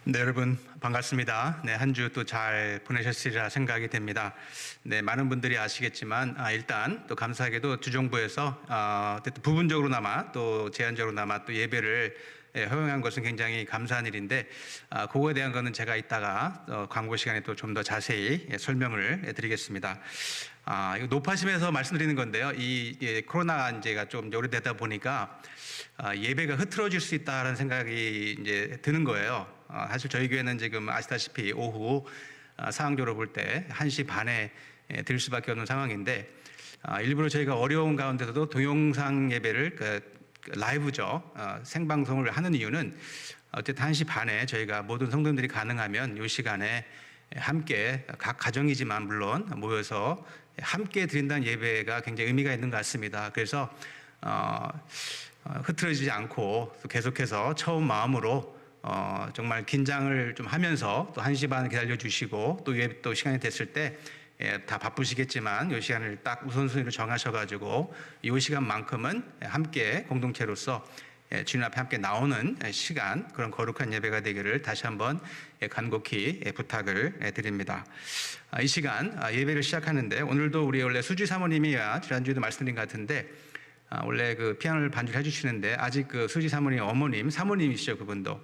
네, 여러분 반갑습니다. 네, 한 주 또 잘 보내셨으리라 생각이 됩니다. 네, 많은 분들이 아시겠지만 일단 또 감사하게도 주정부에서 어쨌든 부분적으로나마 또 제한적으로나마 또 예배를 허용한 것은 굉장히 감사한 일인데 그거에 대한 거는 제가 이따가 광고 시간에 또 좀 더 자세히 설명을 드리겠습니다. 이거 높아심에서 말씀드리는 건데요. 이 코로나 이제가 좀 오래되다 보니까 예배가 흐트러질 수 있다는 생각이 이제 드는 거예요. 사실 저희 교회는 지금 아시다시피 오후 상황적으로 볼 때 1시 반에 드릴 수밖에 없는 상황인데 일부러 저희가 어려운 가운데서도 동영상 예배를 라이브죠. 생방송을 하는 이유는 어쨌든 1시 반에 저희가 모든 성도님들이 가능하면 이 시간에 함께 각 가정이지만 물론 모여서 함께 드린다는 예배가 굉장히 의미가 있는 것 같습니다. 그래서 흐트러지지 않고 계속해서 처음 마음으로 정말 긴장을 좀 하면서 또 1시 반 기다려 주시고 또 시간이 됐을 때 다 바쁘시겠지만 이 시간을 딱 우선순위로 정하셔가지고 이 시간만큼은 함께 공동체로서 주님 앞에 함께 나오는 시간, 그런 거룩한 예배가 되기를 다시 한번 간곡히 부탁을 드립니다. 이 시간 예배를 시작하는데 오늘도 우리 원래 수지 사모님이 지난주에도 말씀드린 것 같은데 원래 그 피아노를 반주를 해주시는데 아직 그 수지 사모님 어머님, 사모님이시죠, 그분도.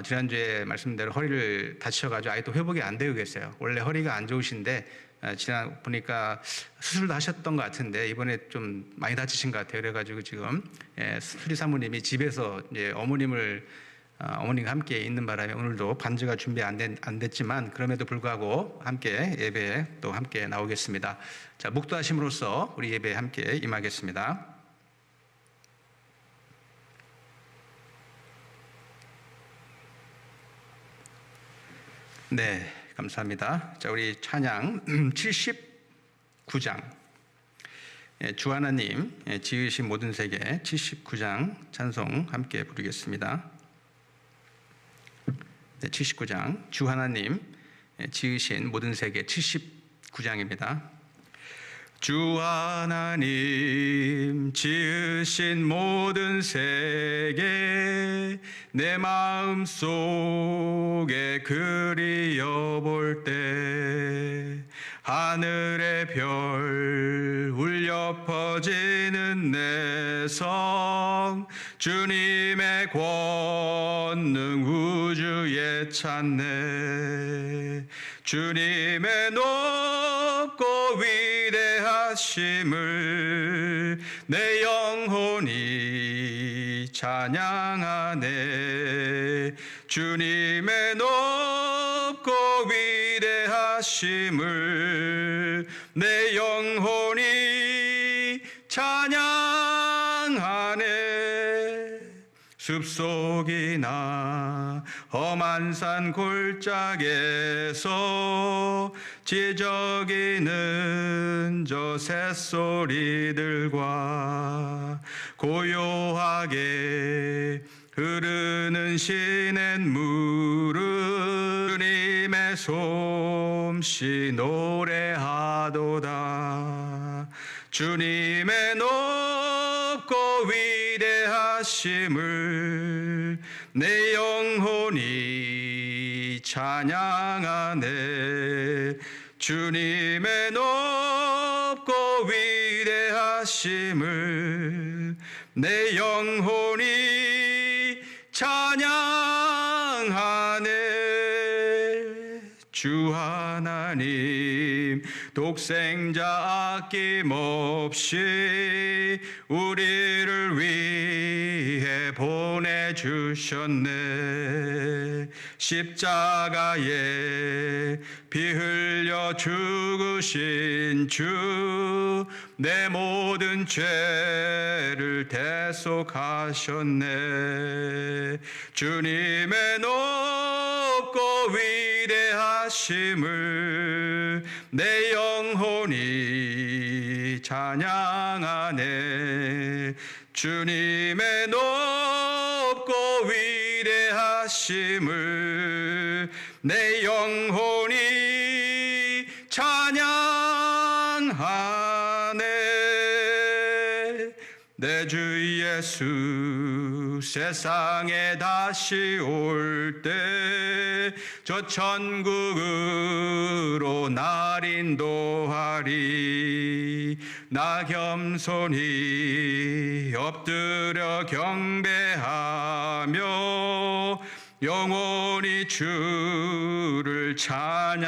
지난주에 말씀대로 허리를 다치셔가지고 아예 또 회복이 안 되고 계세요. 원래 허리가 안 좋으신데 지난 보니까 수술도 하셨던 것 같은데 이번에 좀 많이 다치신 것 같아요. 그래가지고 지금 수지 사모님이 집에서 이제 어머님과 함께 있는 바람에 오늘도 반주가 준비 안 됐지만 그럼에도 불구하고 함께 예배에 또 함께 나오겠습니다. 자, 묵도하심으로써 우리 예배에 함께 임하겠습니다. 네, 감사합니다. 자, 우리 찬양 79장 주 하나님 지으신 모든 세계 79장 찬송 함께 부르겠습니다. 네, 79장 주 하나님 지으신 모든 세계 79장입니다. 주 하나님 지으신 모든 세계 내 마음속에 그리워볼 때 하늘의 별 울려 퍼지는 내 성 주님의 권능 우주에 찾네. 주님의 높고 위대하심을 내 영혼이 찬양하네. 주님의 높고 위대하심을 내 영혼이 찬양하네. 숲속이나 험한 산 골짜기에서 지저귀는 저 새소리들과 고요하게 흐르는 시냇물은 주님의 솜씨 노래하도다. 주님의 높고 위대하심을 내 영혼이 찬양하네. 주님의 높고 위대하심을 내 영혼이 찬양하네. 주 하나님 독생자 아낌없이 우리를 위해 보내주셨네. 십자가에 피 흘려 죽으신 주 내 모든 죄를 대속하셨네. 주님의 높고 위대하심을 내 영혼이 찬양하네. 주님의 높고 위대하심을 내 영혼이 찬양하네. 내 주의 예수 세상에 다시 올 때 저 천국으로 날 인도하리. 나 겸손히 엎드려 경배하며 영원히 주를 찬양하리라.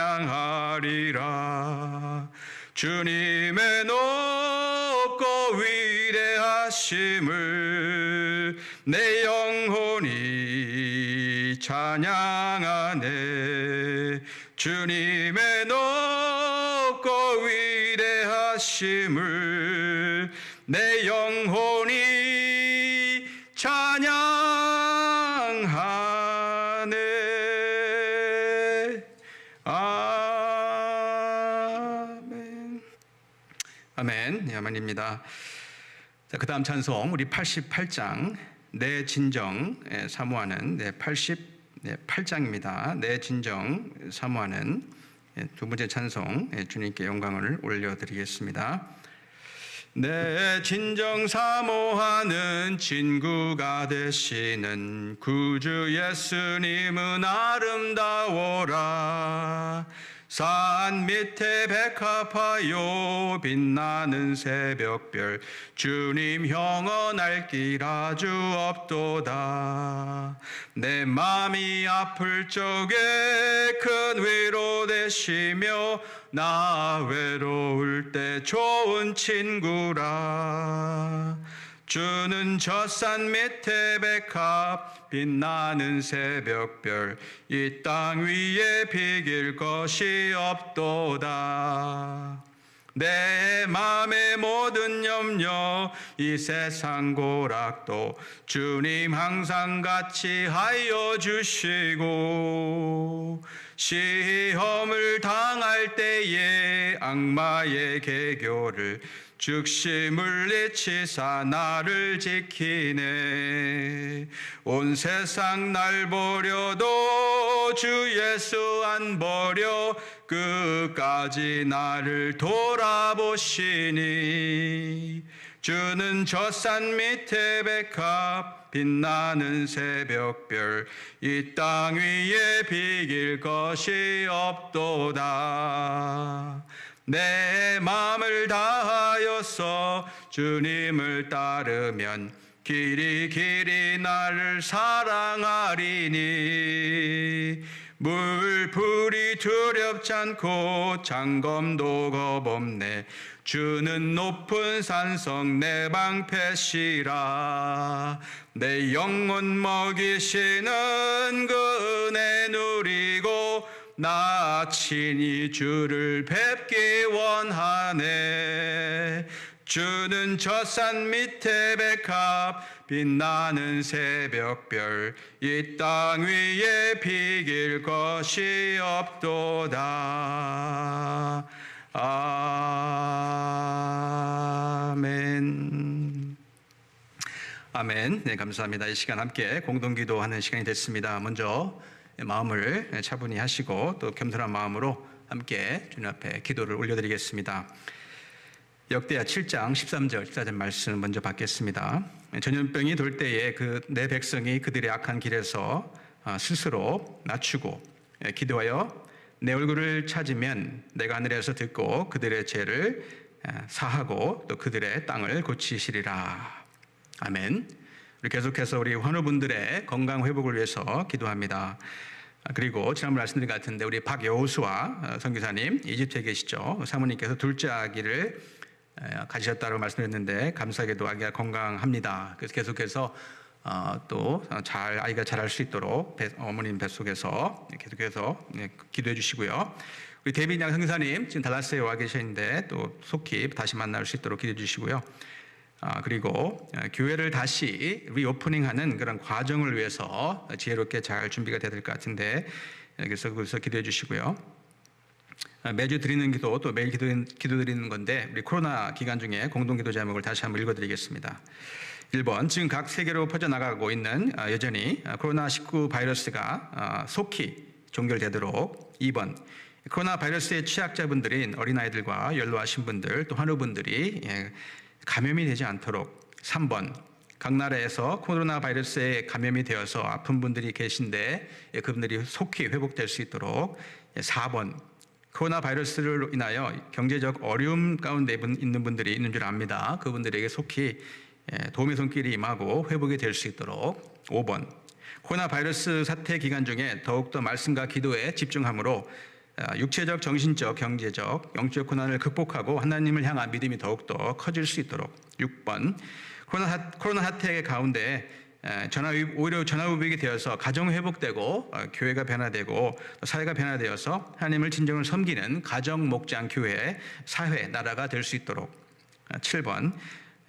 주님의 높고 위대하심을 내 영혼이 찬양하네. 주님의 높고 위대하심을 내 영혼이 찬양하네. 아멘. 아멘. 네, 아멘입니다. 자, 그 다음 찬송 우리 88장 내 진정 사모하는 88장입니다. 내 진정 사모하는 두 번째 찬송 주님께 영광을 올려드리겠습니다. 내 진정 사모하는 친구가 되시는 구주 예수님은 아름다워라. 산 밑에 백합하여 빛나는 새벽별 주님 영원할 길 아주 없도다. 내 맘이 아플 적에 큰 위로 되시며 나 외로울 때 좋은 친구라. 주는 저 산 밑에 백합 빛나는 새벽별 이 땅 위에 비길 것이 없도다. 내 맘의 모든 염려 이 세상 고락도 주님 항상 같이 하여 주시고 시험을 당할 때에 악마의 계교를 즉시 물리치사 나를 지키네. 온 세상 날 버려도 주 예수 안 버려 끝까지 나를 돌아보시니. 주는 저 산 밑에 백합 빛나는 새벽별 이 땅 위에 비길 것이 없도다. 내 마음을 다하여서 주님을 따르면 길이 나를 사랑하리니. 물불이 두렵지 않고 장검도 겁없네. 주는 높은 산성 내 방패시라. 내 영혼 먹이시는 그 은혜 누리고 나 친히 주를 뵙기 원하네. 주는 저 산 밑에 백합 빛나는 새벽별 이 땅 위에 비길 것이 없도다. 아멘. 아멘. 네, 감사합니다. 이 시간 함께 공동기도하는 시간이 됐습니다. 먼저 마음을 차분히 하시고 또 겸손한 마음으로 함께 주님 앞에 기도를 올려드리겠습니다. 역대하 7장 13절 14절 말씀 먼저 받겠습니다. 전염병이 돌 때에 내 백성이 그들의 악한 길에서 스스로 낮추고 기도하여 내 얼굴을 찾으면 내가 하늘에서 듣고 그들의 죄를 사하고 또 그들의 땅을 고치시리라. 아멘. 우리 계속해서 우리 환우분들의 건강 회복을 위해서 기도합니다. 그리고 지난번 말씀드린 것 같은데 우리 박여호수아 선교사님 이집트에 계시죠. 사모님께서 둘째 아기를 가지셨다고 말씀드렸는데 감사하게도 아기가 건강합니다. 그래서 계속해서 또 아이가 자랄 수 있도록 어머님 뱃속에서 계속해서 기도해 주시고요. 우리 데빈 양 선교사님 지금 달라스에 와 계시는데 또 속히 다시 만날 수 있도록 기도해 주시고요. 그리고 교회를 다시 리오프닝하는 그런 과정을 위해서 지혜롭게 잘 준비가 돼야 될 것 같은데 그래서 기도해 주시고요. 매주 드리는 기도 또 매일 기도 드리는 건데 우리 코로나 기간 중에 공동기도 제목을 다시 한번 읽어드리겠습니다. 1번 지금 각 세계로 퍼져나가고 있는 여전히 코로나19 바이러스가 속히 종결되도록. 2번 코로나 바이러스의 취약자분들인 어린아이들과 연로하신 분들 또 환우분들이 감염이 되지 않도록. 3번 각 나라에서 코로나 바이러스에 감염이 되어서 아픈 분들이 계신데 그분들이 속히 회복될 수 있도록. 4번, 코로나 바이러스로 인하여 경제적 어려움 가운데 있는 분들이 있는 줄 압니다. 그분들에게 속히 도움의 손길이 임하고 회복이 될 수 있도록. 5번, 코로나 바이러스 사태 기간 중에 더욱더 말씀과 기도에 집중함으로 육체적, 정신적, 경제적, 영적 고난을 극복하고 하나님을 향한 믿음이 더욱더 커질 수 있도록. 6번, 코로나 사태 가운데 오히려 전화위복이 되어서 가정이 회복되고 교회가 변화되고 사회가 변화되어서 하나님을 진정으로 섬기는 가정 목장 교회, 사회, 나라가 될 수 있도록. 7번,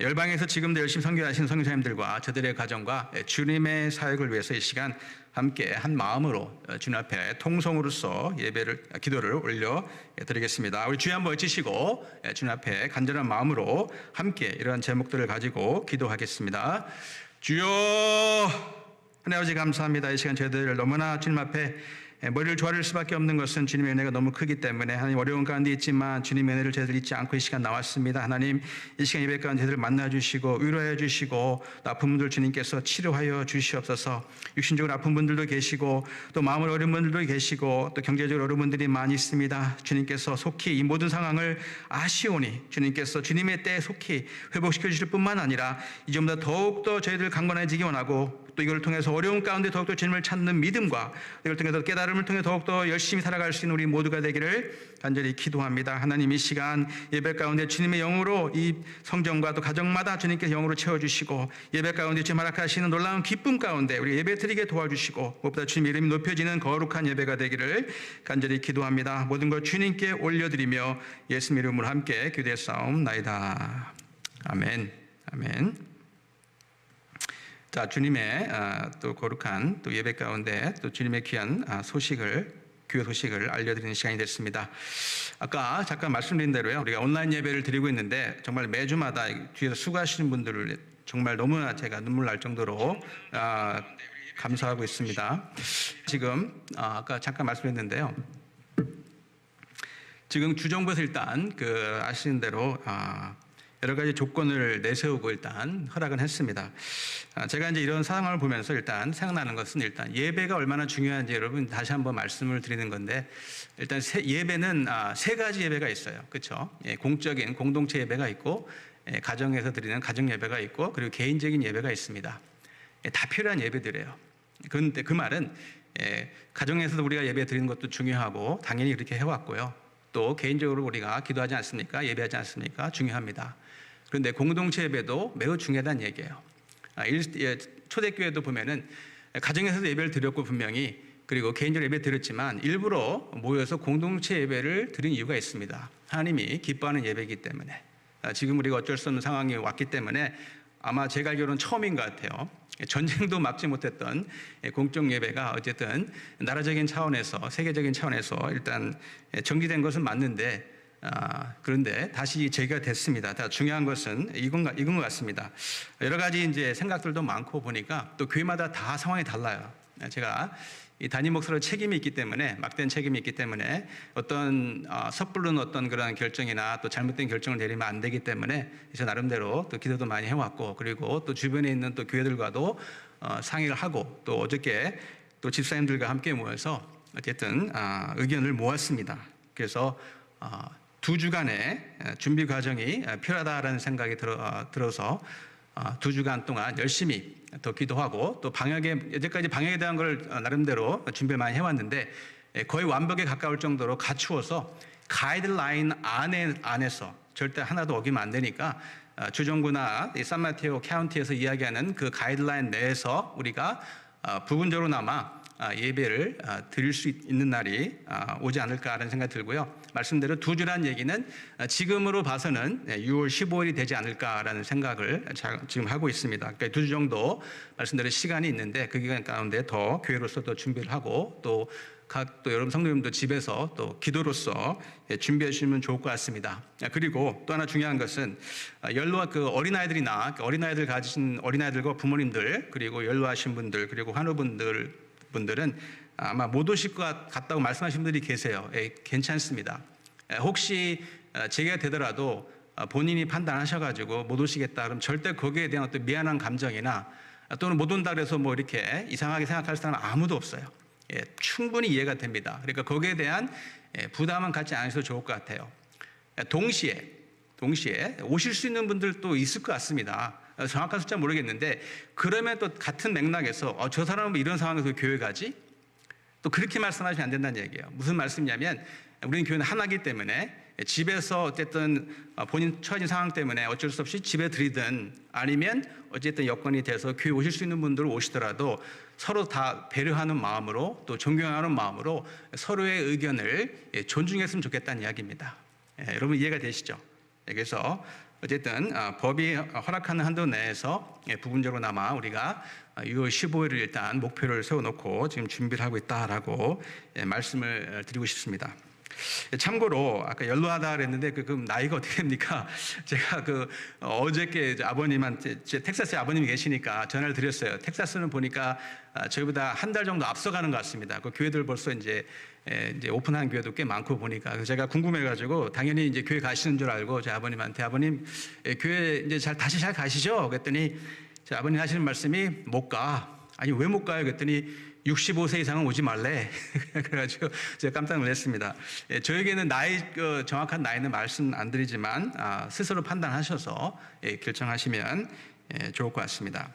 열방에서 지금도 열심히 선교하시는 선교사님들과 저들의 가정과 주님의 사역을 위해서 이 시간 함께 한 마음으로 주님 앞에 통성으로서 기도를 올려 드리겠습니다. 우리 주여 한번 외치시고 주님 앞에 간절한 마음으로 함께 이러한 제목들을 가지고 기도하겠습니다. 주여, 하나님 아버지 감사합니다. 이 시간 저희들 너무나 주님 앞에 머리를 조아릴 수밖에 없는 것은 주님의 은혜가 너무 크기 때문에 하나님 어려운 가운데 있지만 주님의 은혜를 저희들 잊지 않고 이 시간 나왔습니다. 하나님 이 시간 예배 가운데 저희들 만나주시고 위로해 주시고 또 아픈 분들 주님께서 치료하여 주시옵소서. 육신적으로 아픈 분들도 계시고 또 마음으로 어려운 분들도 계시고 또 경제적으로 어려운 분들이 많이 있습니다. 주님께서 속히 이 모든 상황을 아시오니 주님께서 주님의 때에 속히 회복시켜 주실 뿐만 아니라 이전보다 더욱더 저희들 강건해지기 원하고 또 이걸 통해서 어려운 가운데 더욱더 주님을 찾는 믿음과 이걸 통해서 깨달음을 통해 더욱더 열심히 살아갈 수 있는 우리 모두가 되기를 간절히 기도합니다. 하나님 이 시간 예배 가운데 주님의 영으로 이 성전과 또 가정마다 주님께서 영으로 채워주시고 예배 가운데 주님 허락하시는 놀라운 기쁨 가운데 우리 예배 드리게 도와주시고 무엇보다 주님 이름이 높여지는 거룩한 예배가 되기를 간절히 기도합니다. 모든 것 주님께 올려드리며 예수님 이름으로 함께 기도했사옵나이다. 아멘. 아멘. 자, 주님의 또 거룩한 또 예배 가운데 또 주님의 귀한 교회 소식을 알려드리는 시간이 됐습니다. 아까 잠깐 말씀드린 대로요, 우리가 온라인 예배를 드리고 있는데 정말 매주마다 뒤에서 수고하시는 분들을 정말 너무나 제가 눈물 날 정도로 감사하고 있습니다. 지금 아까 잠깐 말씀했는데요, 지금 주정부에서 일단 아시는 대로 여러 가지 조건을 내세우고 일단 허락은 했습니다. 제가 이제 이런 상황을 보면서 일단 생각나는 것은 일단 예배가 얼마나 중요한지 여러분 다시 한번 말씀을 드리는 건데, 일단 예배는 세 가지 예배가 있어요. 그렇죠? 공적인 공동체 예배가 있고, 가정에서 드리는 가정 예배가 있고, 그리고 개인적인 예배가 있습니다. 다 필요한 예배들이에요. 그런데 그 말은 가정에서도 우리가 예배 드리는 것도 중요하고 당연히 그렇게 해왔고요. 또 개인적으로 우리가 기도하지 않습니까? 예배하지 않습니까? 중요합니다. 그런데 공동체 예배도 매우 중요하다는 얘기예요. 초대교회도 보면은 가정에서도 예배를 드렸고 분명히, 그리고 개인적으로 예배 드렸지만 일부러 모여서 공동체 예배를 드린 이유가 있습니다. 하나님이 기뻐하는 예배이기 때문에. 지금 우리가 어쩔 수 없는 상황이 왔기 때문에 아마 제가 알기로는 처음인 것 같아요. 전쟁도 막지 못했던 공적 예배가 어쨌든 나라적인 차원에서, 세계적인 차원에서 일단 정지된 것은 맞는데, 그런데 다시 재개가 됐습니다. 다 중요한 것은 이건 것 같습니다. 여러 가지 이제 생각들도 많고 보니까 또 교회마다 다 상황이 달라요. 제가 이 담임 목사로 책임이 있기 때문에, 막대한 책임이 있기 때문에 어떤 섣부른 어떤 그런 결정이나 또 잘못된 결정을 내리면 안 되기 때문에 그래서 나름대로 또 기도도 많이 해왔고, 그리고 또 주변에 있는 또 교회들과도 상의를 하고, 또 어저께 또 집사님들과 함께 모여서 어쨌든 의견을 모았습니다. 그래서 2주간의 준비 과정이 필요하다라는 생각이 들어서 2주간 동안 열심히 더 기도하고, 또 여태까지 방역에 대한 걸 나름대로 준비를 많이 해왔는데 거의 완벽에 가까울 정도로 갖추어서 가이드라인 안에서 절대 하나도 어기면 안 되니까 주정부나 산마테오 카운티에서 이야기하는 그 가이드라인 내에서 우리가 부분적으로나마 예배를 드릴 수 있는 날이 오지 않을까라는 생각이 들고요. 말씀대로 2주란 얘기는 지금으로 봐서는 6월 15일이 되지 않을까라는 생각을 지금 하고 있습니다. 그러니까 2주 정도 말씀대로 시간이 있는데 그 기간 가운데 더 교회로서 또 준비를 하고, 또 여러분 성도님도 집에서 또 기도로서 준비해 주시면 좋을 것 같습니다. 그리고 또 하나 중요한 것은 연로한 어린아이들이나 어린아이들 가지신 어린아이들과 부모님들, 그리고 연로하신 분들, 그리고 환우분들은 아마 못 오실 것 같다고 말씀하신 분들이 계세요. 괜찮습니다. 혹시 제가 되더라도 본인이 판단하셔가지고 못 오시겠다 그럼 절대 거기에 대한 어떤 미안한 감정이나 또는 못 온다 그래서 뭐 이렇게 이상하게 생각할 사람은 아무도 없어요. 예, 충분히 이해가 됩니다. 그러니까 거기에 대한 부담은 갖지 않으셔도 좋을 것 같아요. 동시에 오실 수 있는 분들도 있을 것 같습니다. 정확한 숫자 모르겠는데 그러면 또 같은 맥락에서 저 사람은 이런 상황에서 교회 가지? 또 그렇게 말씀하시면 안 된다는 얘기예요. 무슨 말씀이냐면 우리는 교회는 하나이기 때문에 집에서 어쨌든 본인 처해진 상황 때문에 어쩔 수 없이 집에 들이든 아니면 어쨌든 여건이 돼서 교회 오실 수 있는 분들 오시더라도 서로 다 배려하는 마음으로 또 존경하는 마음으로 서로의 의견을 존중했으면 좋겠다는 이야기입니다. 여러분 이해가 되시죠? 그래서 어쨌든 법이 허락하는 한도 내에서 부분적으로나마 우리가 6월 15일을 일단 목표를 세워놓고 지금 준비를 하고 있다라고 말씀을 드리고 싶습니다. 참고로 아까 연로하다 그랬는데 그럼 나이가 어떻게 됩니까? 제가 어저께 아버님한테 텍사스에 아버님이 계시니까 전화를 드렸어요. 텍사스는 보니까 저희보다 한 달 정도 앞서가는 것 같습니다. 그 교회들 벌써 이제 오픈한 교회도 꽤 많고 보니까 그래서 제가 궁금해가지고 당연히 이제 교회 가시는 줄 알고 제 아버님한테 아버님 교회 이제 다시 잘 가시죠? 그랬더니 제 아버님 하시는 말씀이 못 가. 아니 왜 못 가요? 그랬더니 65세 이상은 오지 말래. 그래가지고 제가 깜짝 놀랐습니다. 저에게는 정확한 나이는 말씀 안 드리지만 스스로 판단하셔서 결정하시면 좋을 것 같습니다.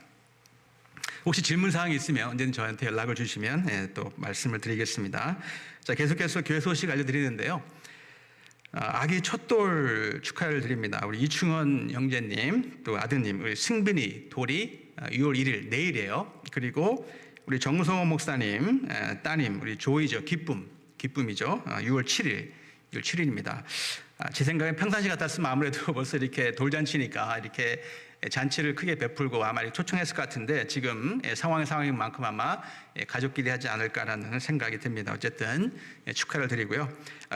혹시 질문 사항이 있으면 언제든 저한테 연락을 주시면 또 말씀을 드리겠습니다. 자, 계속해서 교회 소식 알려드리는데요. 아기 첫돌 축하를 드립니다. 우리 이충원 형제님, 또 아드님, 우리 승빈이 돌이 6월 1일 내일이에요. 그리고 우리 정성호 목사님 따님 우리 조이죠. 기쁨이죠. 6월 7일입니다. 제 생각엔 평상시 같았으면 아무래도 벌써 이렇게 돌잔치니까 이렇게 잔치를 크게 베풀고 아마 초청했을 것 같은데 지금 상황인 만큼 아마 가족끼리 하지 않을까라는 생각이 듭니다. 어쨌든 축하를 드리고요.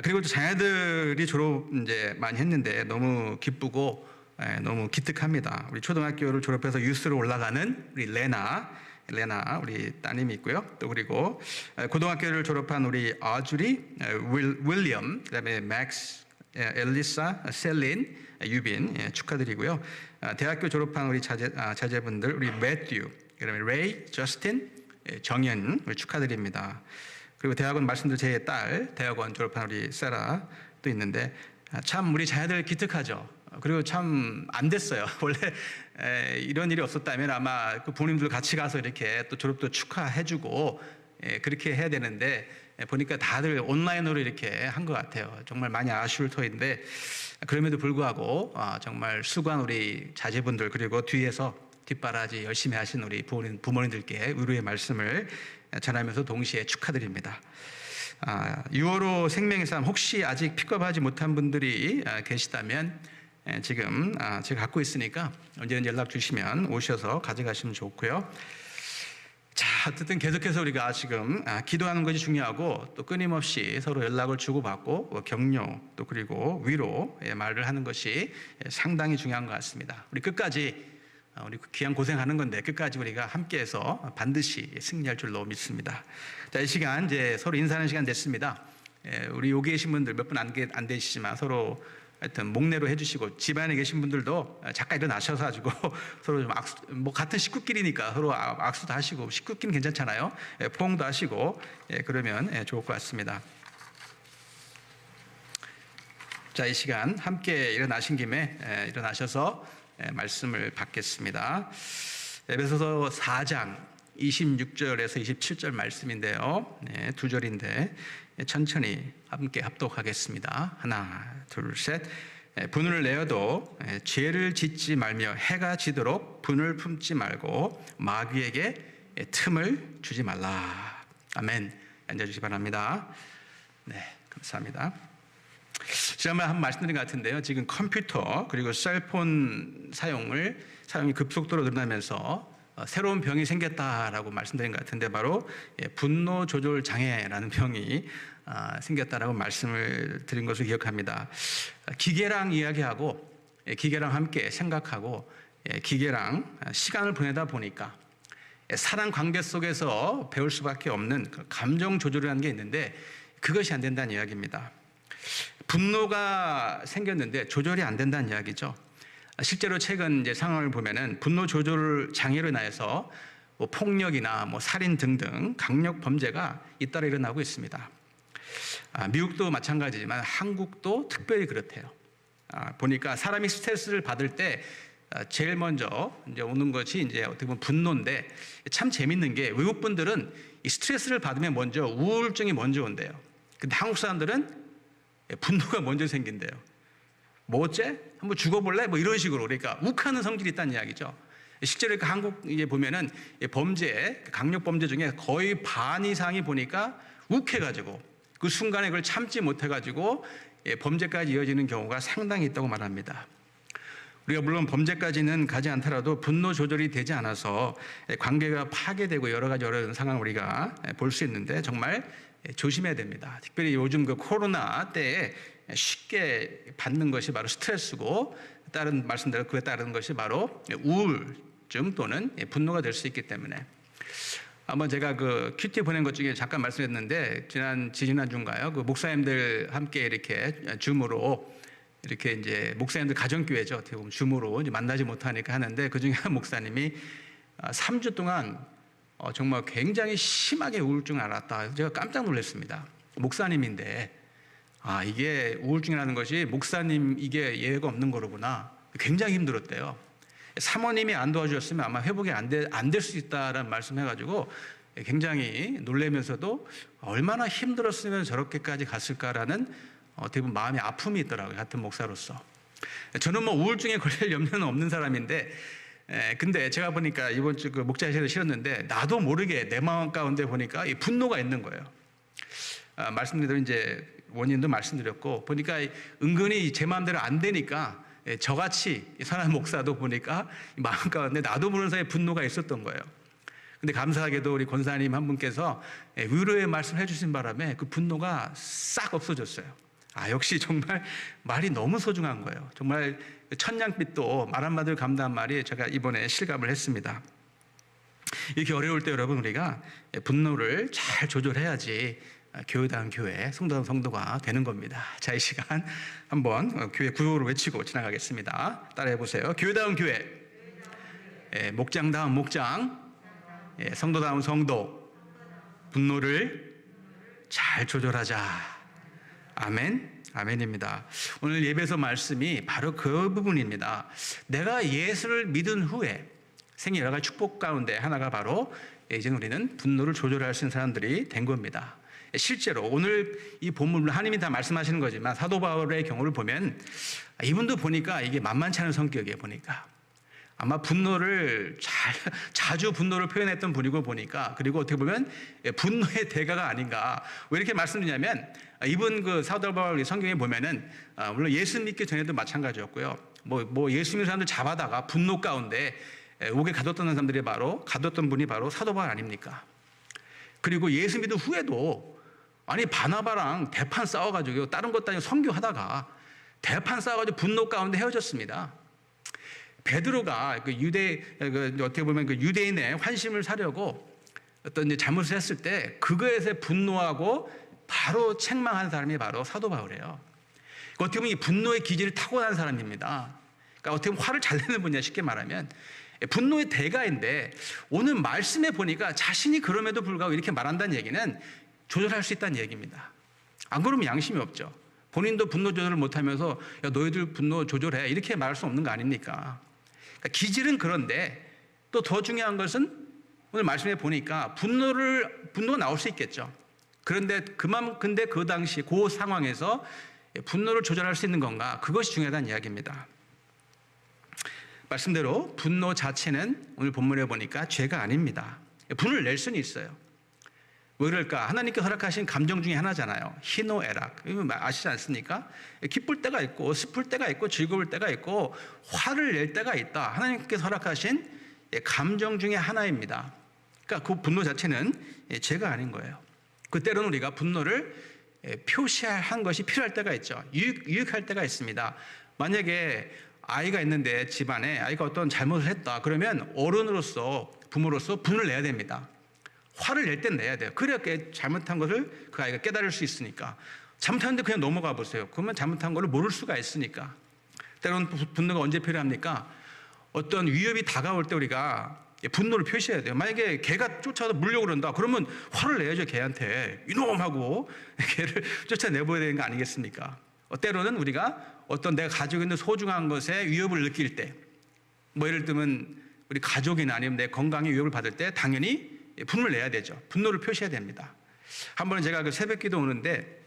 그리고 또 자녀들이 졸업 이제 많이 했는데 너무 기쁘고 너무 기특합니다. 우리 초등학교를 졸업해서 유스로 올라가는 우리 레나 우리 따님이 있고요. 또 그리고 고등학교를 졸업한 우리 아주리, 윌리엄, 그다음에 맥스, 엘리사, 셀린, 유빈 축하드리고요. 대학교 졸업한 우리 자제분들 우리 매튜, 그다음에 레이, 저스틴, 정연 축하드립니다. 그리고 대학원 말씀드린 제 딸 대학원 졸업한 우리 세라 또 있는데 참 우리 자녀들 기특하죠. 그리고 참 안 됐어요. 원래 이런 일이 없었다면 아마 그 부모님들 같이 가서 이렇게 또 졸업도 축하해주고 그렇게 해야 되는데 보니까 다들 온라인으로 이렇게 한 것 같아요. 정말 많이 아쉬울 터인데 그럼에도 불구하고 정말 수고한 우리 자제분들 그리고 뒤에서 뒷바라지 열심히 하신 우리 부모님들께 위로의 말씀을 전하면서 동시에 축하드립니다. 6월호 생명의 삶 혹시 아직 픽업하지 못한 분들이 계시다면 지금 제가 갖고 있으니까 언제든 연락 주시면 오셔서 가져가시면 좋고요. 자, 어쨌든 계속해서 우리가 지금 기도하는 것이 중요하고 또 끊임없이 서로 연락을 주고받고 격려 또 그리고 위로의 말을 하는 것이 상당히 중요한 것 같습니다. 우리 끝까지 우리 귀한 고생하는 건데 끝까지 우리가 함께해서 반드시 승리할 줄로 믿습니다. 자, 이 시간 이제 서로 인사하는 시간 됐습니다. 우리 여기 계신 분들 몇 분 안 되시지만 서로 하여튼 목례로 해주시고 집안에 계신 분들도 잠깐 일어나셔서 가지고 서로 좀 악수, 뭐 같은 식구끼리니까 서로 악수도 하시고 식구끼리는 괜찮잖아요. 포옹도 하시고 그러면 좋을 것 같습니다. 자, 이 시간 함께 일어나신 김에 일어나셔서 말씀을 받겠습니다. 에베소서 4장 26절에서 27절 말씀인데요. 두 절인데 천천히 함께 합독하겠습니다. 하나, 둘, 셋. 분을 내어도 죄를 짓지 말며 해가 지도록 분을 품지 말고 마귀에게 틈을 주지 말라. 아멘. 앉아주시기 바랍니다. 네, 감사합니다. 지난번에 한번 말씀드린 것 같은데요. 지금 컴퓨터 그리고 셀폰 사용이 급속도로 늘어나면서 새로운 병이 생겼다라고 말씀드린 것 같은데 바로 분노 조절 장애라는 병이 생겼다라고 말씀을 드린 것을 기억합니다. 기계랑 이야기하고 기계랑 함께 생각하고 기계랑 시간을 보내다 보니까 사랑 관계 속에서 배울 수밖에 없는 감정 조절이라는 게 있는데 그것이 안 된다는 이야기입니다. 분노가 생겼는데 조절이 안 된다는 이야기죠. 실제로 최근 이제 상황을 보면은 분노 조절 장애로 인해서 뭐 폭력이나 뭐 살인 등등 강력 범죄가 잇따라 일어나고 있습니다. 미국도 마찬가지지만 한국도 특별히 그렇대요. 보니까 사람이 스트레스를 받을 때 제일 먼저 이제 오는 것이 이제 어떻게 보면 분노인데, 참 재밌는 게 외국 분들은 이 스트레스를 받으면 먼저 우울증이 먼저 온대요. 근데 한국 사람들은 분노가 먼저 생긴대요. 뭐 어째? 한번 죽어볼래? 뭐 이런 식으로. 그러니까 욱하는 성질이 있다는 이야기죠. 실제로 한국에 보면은 범죄, 강력 범죄 중에 거의 반 이상이 보니까 욱해가지고 그 순간에 그걸 참지 못해가지고 범죄까지 이어지는 경우가 상당히 있다고 말합니다. 우리가 물론 범죄까지는 가지 않더라도 분노 조절이 되지 않아서 관계가 파괴되고 여러 가지 어려운 상황을 우리가 볼 수 있는데 정말 조심해야 됩니다. 특별히 요즘 그 코로나 때에 쉽게 받는 것이 바로 스트레스고, 다른 말씀대로 그에 따른 것이 바로 우울증 또는 분노가 될 수 있기 때문에. 한번 제가 그 큐티 보낸 것 중에 잠깐 말씀했는데, 지지난주인가요? 그 목사님들 함께 이렇게 줌으로 이렇게 이제 목사님들 가정교회죠. 어떻게 보면 줌으로 이제 만나지 못하니까 하는데, 그 중에 한 목사님이 3주 동안 정말 굉장히 심하게 우울증을 앓았다. 제가 깜짝 놀랐습니다. 목사님인데, 이게 우울증이라는 것이 목사님 이게 예외가 없는 거로구나. 굉장히 힘들었대요. 사모님이 안 도와주셨으면 아마 회복이 안 될 수 있다라는 말씀해가지고 굉장히 놀라면서도 얼마나 힘들었으면 저렇게까지 갔을까라는 어떻게 보면 마음의 아픔이 있더라고요. 같은 목사로서. 저는 뭐 우울증에 걸릴 염려는 없는 사람인데, 근데 제가 보니까 이번 주 그 목자실을 실었는데 나도 모르게 내 마음 가운데 보니까 이 분노가 있는 거예요. 말씀드린 이제 원인도 말씀드렸고, 보니까 은근히 제 마음대로 안 되니까 저같이 선한 목사도 보니까 마음 가운데 나도 모르는 사이에 분노가 있었던 거예요. 근데 감사하게도 우리 권사님 한 분께서 위로의 말씀을 해주신 바람에 그 분노가 싹 없어졌어요. 역시 정말 말이 너무 소중한 거예요. 정말 천냥빛도 말 한마디를 감다한 말이 제가 이번에 실감을 했습니다. 이렇게 어려울 때 여러분, 우리가 분노를 잘 조절해야지 교회다운 교회, 성도다운 성도가 되는 겁니다. 자, 이 시간 한번 교회 구호를 외치고 지나가겠습니다. 따라해 보세요. 교회다운 교회, 목장다운 목장, 성도다운 성도, 분노를 잘 조절하자. 아멘, 아멘입니다. 오늘 예배에서 말씀이 바로 그 부분입니다. 내가 예수를 믿은 후에 생긴 여러 가지 축복 가운데 하나가 바로 이제 우리는 분노를 조절할 수 있는 사람들이 된 겁니다. 실제로 오늘 이 본문을 하나님이 다 말씀하시는 거지만 사도 바울의 경우를 보면 이분도 보니까 이게 만만치 않은 성격이에요. 보니까 아마 분노를 자주 분노를 표현했던 분이고 보니까, 그리고 어떻게 보면 분노의 대가가 아닌가. 왜 이렇게 말씀드리냐면, 이분 그 사도 바울 성경에 보면은 물론 예수 믿기 전에도 마찬가지였고요. 뭐 예수 믿는 사람들 잡아다가 분노 가운데 옥에 가뒀던 분이 바로 사도 바울 아닙니까? 그리고 예수 믿은 후에도 바나바랑 대판 싸워가지고 다른 것도 아니고 선교하다가 대판 싸워가지고 분노 가운데 헤어졌습니다. 베드로가 어떻게 보면 그 유대인의 환심을 사려고 어떤 이제 잘못을 했을 때 그거에서 분노하고 바로 책망한 사람이 바로 사도 바울이에요. 어떻게 보면 이 분노의 기질이 타고난 사람입니다. 그러니까 어떻게 보면 화를 잘 내는 분이야, 쉽게 말하면. 분노의 대가인데 오늘 말씀에 보니까 자신이 그럼에도 불구하고 이렇게 말한다는 얘기는 조절할 수 있다는 얘기입니다. 안 그러면 양심이 없죠. 본인도 분노 조절을 못하면서 야, 너희들 분노 조절해, 이렇게 말할 수 없는 거 아닙니까? 그러니까 기질은 그런데 또 더 중요한 것은 오늘 말씀에 보니까 분노가 나올 수 있겠죠. 근데 그 당시 그 상황에서 분노를 조절할 수 있는 건가, 그것이 중요하다는 이야기입니다. 말씀대로 분노 자체는 오늘 본문에 보니까 죄가 아닙니다. 분을 낼 수는 있어요. 왜 그럴까? 하나님께 허락하신 감정 중에 하나잖아요. 희노애락. 아시지 않습니까? 기쁠 때가 있고 슬플 때가 있고 즐거울 때가 있고 화를 낼 때가 있다. 하나님께서 허락하신 감정 중에 하나입니다. 그러니까 그 분노 자체는 죄가 아닌 거예요. 그때로는 우리가 분노를 표시한 것이 필요할 때가 있죠. 유익할 때가 있습니다. 만약에 아이가 있는데 집안에 아이가 어떤 잘못을 했다 그러면 어른으로서, 부모로서 분을 내야 됩니다. 화를 낼 땐 내야 돼요. 그래야 잘못한 것을 그 아이가 깨달을 수 있으니까. 잘못하는데 그냥 넘어가 보세요. 그러면 잘못한 걸 모를 수가 있으니까. 때로는 분노가 언제 필요합니까? 어떤 위협이 다가올 때 우리가 분노를 표시해야 돼요. 만약에 개가 쫓아서 물려고 그런다. 그러면 화를 내야죠, 개한테. 이놈하고 개를 쫓아내버려야 되는 거 아니겠습니까? 때로는 우리가 어떤 내가 가지고 있는 소중한 것에 위협을 느낄 때, 뭐 예를 들면 우리 가족이나 아니면 내 건강에 위협을 받을 때 당연히 분노를 내야 되죠. 분노를 표시해야 됩니다. 한 번은 제가 그 새벽 기도 오는데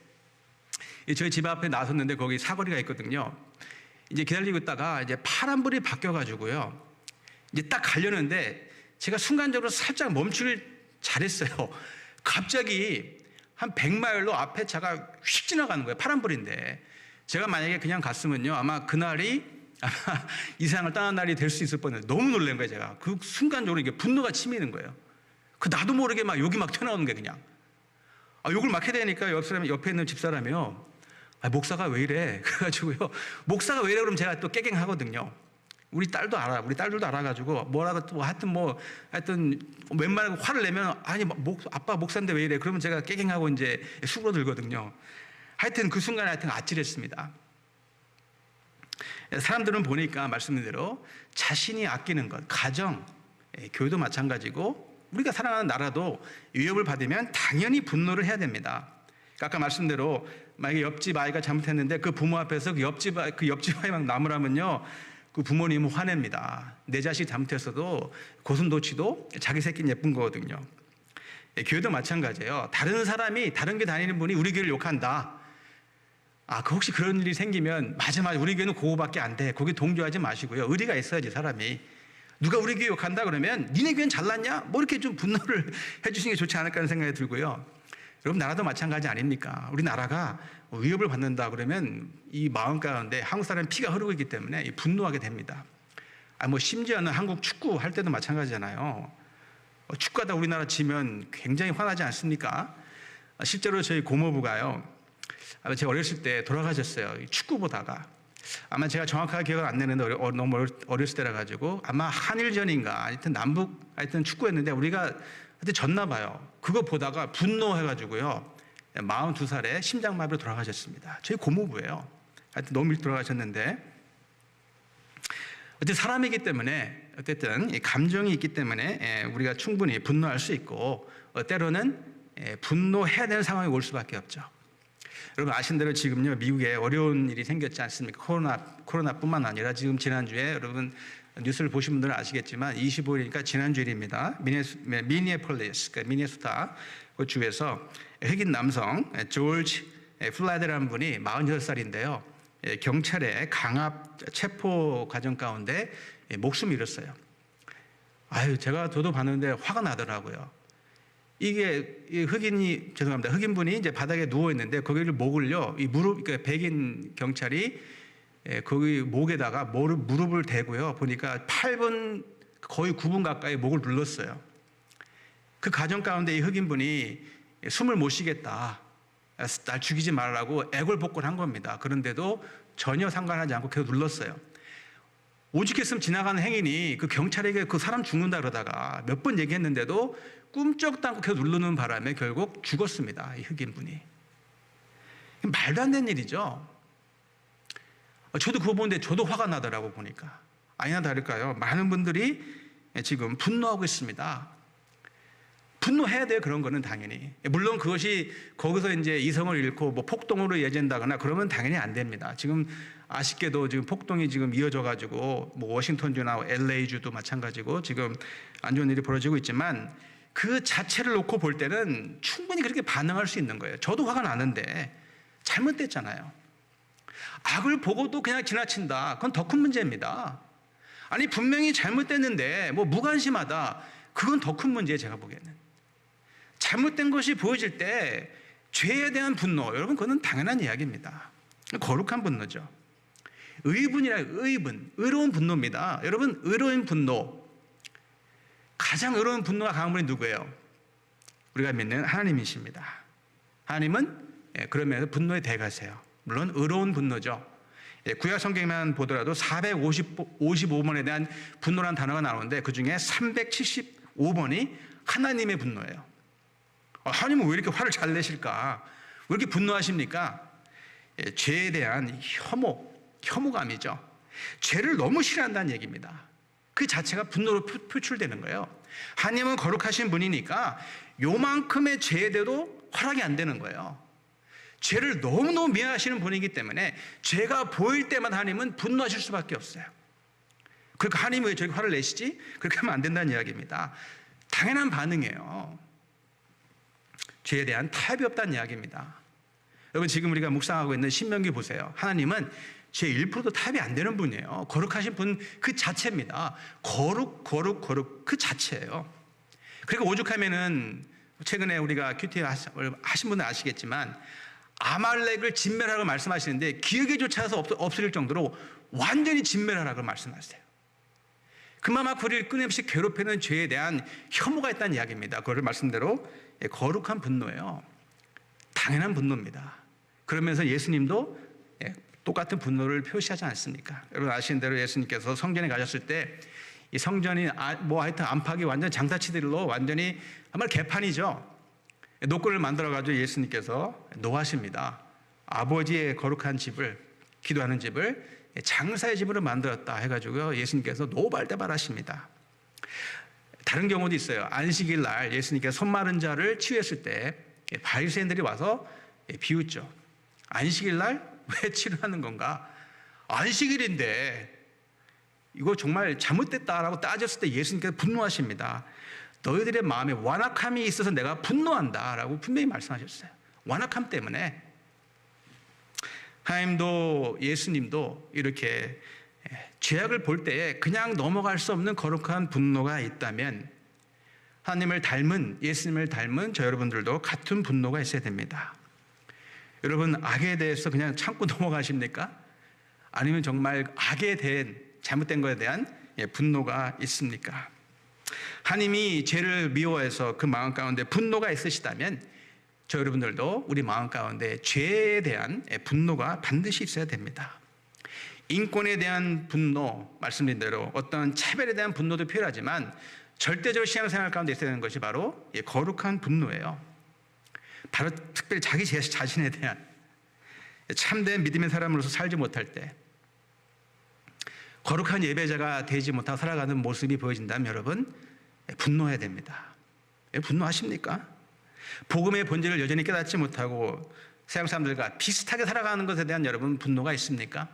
저희 집 앞에 나섰는데 거기 사거리가 있거든요. 이제 기다리고 있다가 이제 파란불이 바뀌어가지고요. 이제 딱 가려는데 제가 순간적으로 살짝 멈추길 잘했어요. 갑자기 한 100마일로 앞에 차가 휙 지나가는 거예요. 파란불인데. 제가 만약에 그냥 갔으면요. 아마 그날이 이 세상을 떠난 날이 될 수 있을 뻔했어요. 너무 놀란 거예요, 제가. 그 순간적으로 이게 분노가 치미는 거예요. 그 나도 모르게 막 욕이 막 튀어나오는 게 그냥. 욕을 막 해야 되니까 옆에 있는 집사람이요. 목사가 왜 이래? 그래가지고요. 목사가 왜 이래? 그러면 제가 또 깨갱하거든요. 우리 딸도 알아. 우리 딸들도 알아가지고 뭐라고 또 하여튼 웬만하면 화를 내면 아니 아빠 목사인데 왜 이래? 그러면 제가 깨갱하고 이제 수그러들거든요. 하여튼 그 순간에 아찔했습니다. 사람들은 보니까 말씀대로 자신이 아끼는 것, 가정, 교회도 마찬가지고 우리가 사랑하는 나라도 위협을 받으면 당연히 분노를 해야 됩니다. 아까 말씀대로 만약에 옆집 아이가 잘못했는데 그 부모 앞에서 그 옆집 아이 막 나무라면요, 그 부모님은 화냅니다. 내 자식이 잘못했어도 고슴도치도 자기 새끼는 예쁜 거거든요. 교회도 마찬가지예요. 다른 사람이 다른 교회 다니는 분이 우리 교회를 욕한다. 그 혹시 그런 일이 생기면 맞아 우리 교회는 그거밖에 안 돼. 거기 동조하지 마시고요. 의리가 있어야지 사람이. 누가 우리 교회 욕한다 그러면 니네 교회는 잘났냐? 뭐 이렇게 좀 분노를 해주시는 게 좋지 않을까 하는 생각이 들고요. 여러분 나라도 마찬가지 아닙니까? 우리 나라가 위협을 받는다 그러면 이 마음 가운데 한국 사람의 피가 흐르고 있기 때문에 분노하게 됩니다. 심지어는 한국 축구 할 때도 마찬가지잖아요. 축구하다 우리나라 지면 굉장히 화나지 않습니까? 실제로 저희 고모부가요. 제가 어렸을 때 돌아가셨어요. 축구 보다가. 아마 제가 정확하게 기억을 안 나는데 너무 어렸을 때라 가지고 아마 한일전인가 하여튼 축구였는데 우리가 하여튼 졌나 봐요. 그거 보다가 분노해가지고요. 42살에 심장마비로 돌아가셨습니다. 저희 고모부예요. 하여튼 너무 일찍 돌아가셨는데 어쨌든 사람이기 때문에 어쨌든 감정이 있기 때문에 우리가 충분히 분노할 수 있고 때로는 분노해야 되는 상황이 올 수밖에 없죠. 여러분 아신 대로 지금요 미국에 어려운 일이 생겼지 않습니까? 코로나뿐만 아니라 지금 지난주에 여러분 뉴스를 보신 분들은 아시겠지만 25일이니까 지난주일입니다. 미니애폴리스, 그러니까 미네소타 그 주에서 흑인 남성 조지 플라드라는 분이 46살인데요. 경찰의 강압 체포 과정 가운데 목숨을 잃었어요. 저도 봤는데 화가 나더라고요. 이게 흑인분이 이제 바닥에 누워 있는데 거기를 목을요, 그러니까 백인 경찰이 거기 목에다가 무릎을 대고요. 보니까 8분 거의 9분 가까이 목을 눌렀어요. 그 과정 가운데 이 흑인분이 숨을 못 쉬겠다. 날 죽이지 말라고 애걸복걸한 겁니다. 그런데도 전혀 상관하지 않고 계속 눌렀어요. 오죽했으면 지나가는 행인이 그 경찰에게 그 사람 죽는다 그러다가 몇 번 얘기했는데도 꿈쩍도 않고 계속 누르는 바람에 결국 죽었습니다. 이 흑인분이. 말도 안 되는 일이죠. 저도 그거 보는데 저도 화가 나더라고 보니까. 아니나 다를까요? 많은 분들이 지금 분노하고 있습니다. 분노해야 돼요. 그런 거는 당연히. 물론 그것이 거기서 이제 이성을 잃고 폭동으로 이어진다거나 그러면 당연히 안 됩니다. 지금 아쉽게도 지금 폭동이 지금 이어져 가지고 워싱턴주나 LA주도 마찬가지고 지금 안 좋은 일이 벌어지고 있지만 그 자체를 놓고 볼 때는 충분히 그렇게 반응할 수 있는 거예요. 저도 화가 나는데 잘못됐잖아요. 악을 보고도 그냥 지나친다. 그건 더 큰 문제입니다. 아니 분명히 잘못됐는데 무관심하다. 그건 더 큰 문제예요. 제가 보기에는. 잘못된 것이 보여질 때 죄에 대한 분노, 여러분 그건 당연한 이야기입니다. 거룩한 분노죠. 의로운 분노입니다. 여러분 의로운 분노, 가장 의로운 분노가 강한 분이 누구예요? 우리가 믿는 하나님이십니다. 하나님은 그러면서 분노의 대가세요. 물론 의로운 분노죠. 구약 성경만 보더라도 455번에 대한 분노라는 단어가 나오는데 그중에 375번이 하나님의 분노예요. 하나님은 왜 이렇게 화를 잘 내실까? 왜 이렇게 분노하십니까? 죄에 대한 혐오감이죠. 죄를 너무 싫어한다는 얘기입니다. 그 자체가 분노로 표출되는 거예요. 하나님은 거룩하신 분이니까 요만큼의 죄에 대해도 허락이 안 되는 거예요. 죄를 너무너무 미워하시는 분이기 때문에 죄가 보일 때마다 하나님은 분노하실 수밖에 없어요. 그러니까 하나님이 왜 저렇게 화를 내시지? 그렇게 하면 안 된다는 이야기입니다. 당연한 반응이에요. 죄에 대한 타협이 없다는 이야기입니다. 여러분, 지금 우리가 묵상하고 있는 신명기 보세요. 하나님은 죄 1%도 타협이 안 되는 분이에요. 거룩하신 분 그 자체입니다. 거룩 그 자체예요. 그리고 오죽하면은 최근에 우리가 큐티 하신 분은 아시겠지만 아말렉을 진멸하라고 말씀하시는데 기억에조차도 없을 정도로 완전히 진멸하라고 말씀하세요. 그만큼 우리를 끊임없이 괴롭히는 죄에 대한 혐오가 있다는 이야기입니다. 그거를 말씀대로 거룩한 분노예요. 당연한 분노입니다. 그러면서 예수님도 똑같은 분노를 표시하지 않습니까? 여러분 아시는 대로 예수님께서 성전에 가셨을 때 이 성전이 하여튼 안팎이 완전 장사치들로 완전히 정말 개판이죠. 노골을 만들어가지고 예수님께서 노하십니다. 아버지의 거룩한 집을, 기도하는 집을 장사의 집으로 만들었다 해가지고 예수님께서 노발대발하십니다. 다른 경우도 있어요. 안식일 날 예수님께서 손 마른 자를 치유했을 때 바리새인들이 와서 비웃죠. 안식일 날 왜 치료하는 건가? 안식일인데 이거 정말 잘못됐다라고 따졌을 때 예수님께서 분노하십니다. 너희들의 마음에 완악함이 있어서 내가 분노한다라고 분명히 말씀하셨어요. 완악함 때문에. 하나님도 예수님도 이렇게 죄악을 볼 때에 그냥 넘어갈 수 없는 거룩한 분노가 있다면 하나님을 닮은, 예수님을 닮은 저 여러분들도 같은 분노가 있어야 됩니다. 여러분, 악에 대해서 그냥 참고 넘어가십니까? 아니면 정말 악에 대한, 잘못된 것에 대한 분노가 있습니까? 하나님이 죄를 미워해서 그 마음 가운데 분노가 있으시다면 저 여러분들도 우리 마음 가운데 죄에 대한 분노가 반드시 있어야 됩니다. 인권에 대한 분노, 말씀드린 대로 어떤 차별에 대한 분노도 필요하지만 절대적으로 신앙생활 가운데 있어야 되는 것이 바로 거룩한 분노예요. 바로 특별히 자기 자신에 대한 참된 믿음의 사람으로서 살지 못할 때 거룩한 예배자가 되지 못하고 살아가는 모습이 보여진다면 여러분 분노해야 됩니다. 왜 분노하십니까? 복음의 본질을 여전히 깨닫지 못하고 세상 사람들과 비슷하게 살아가는 것에 대한 여러분 분노가 있습니까?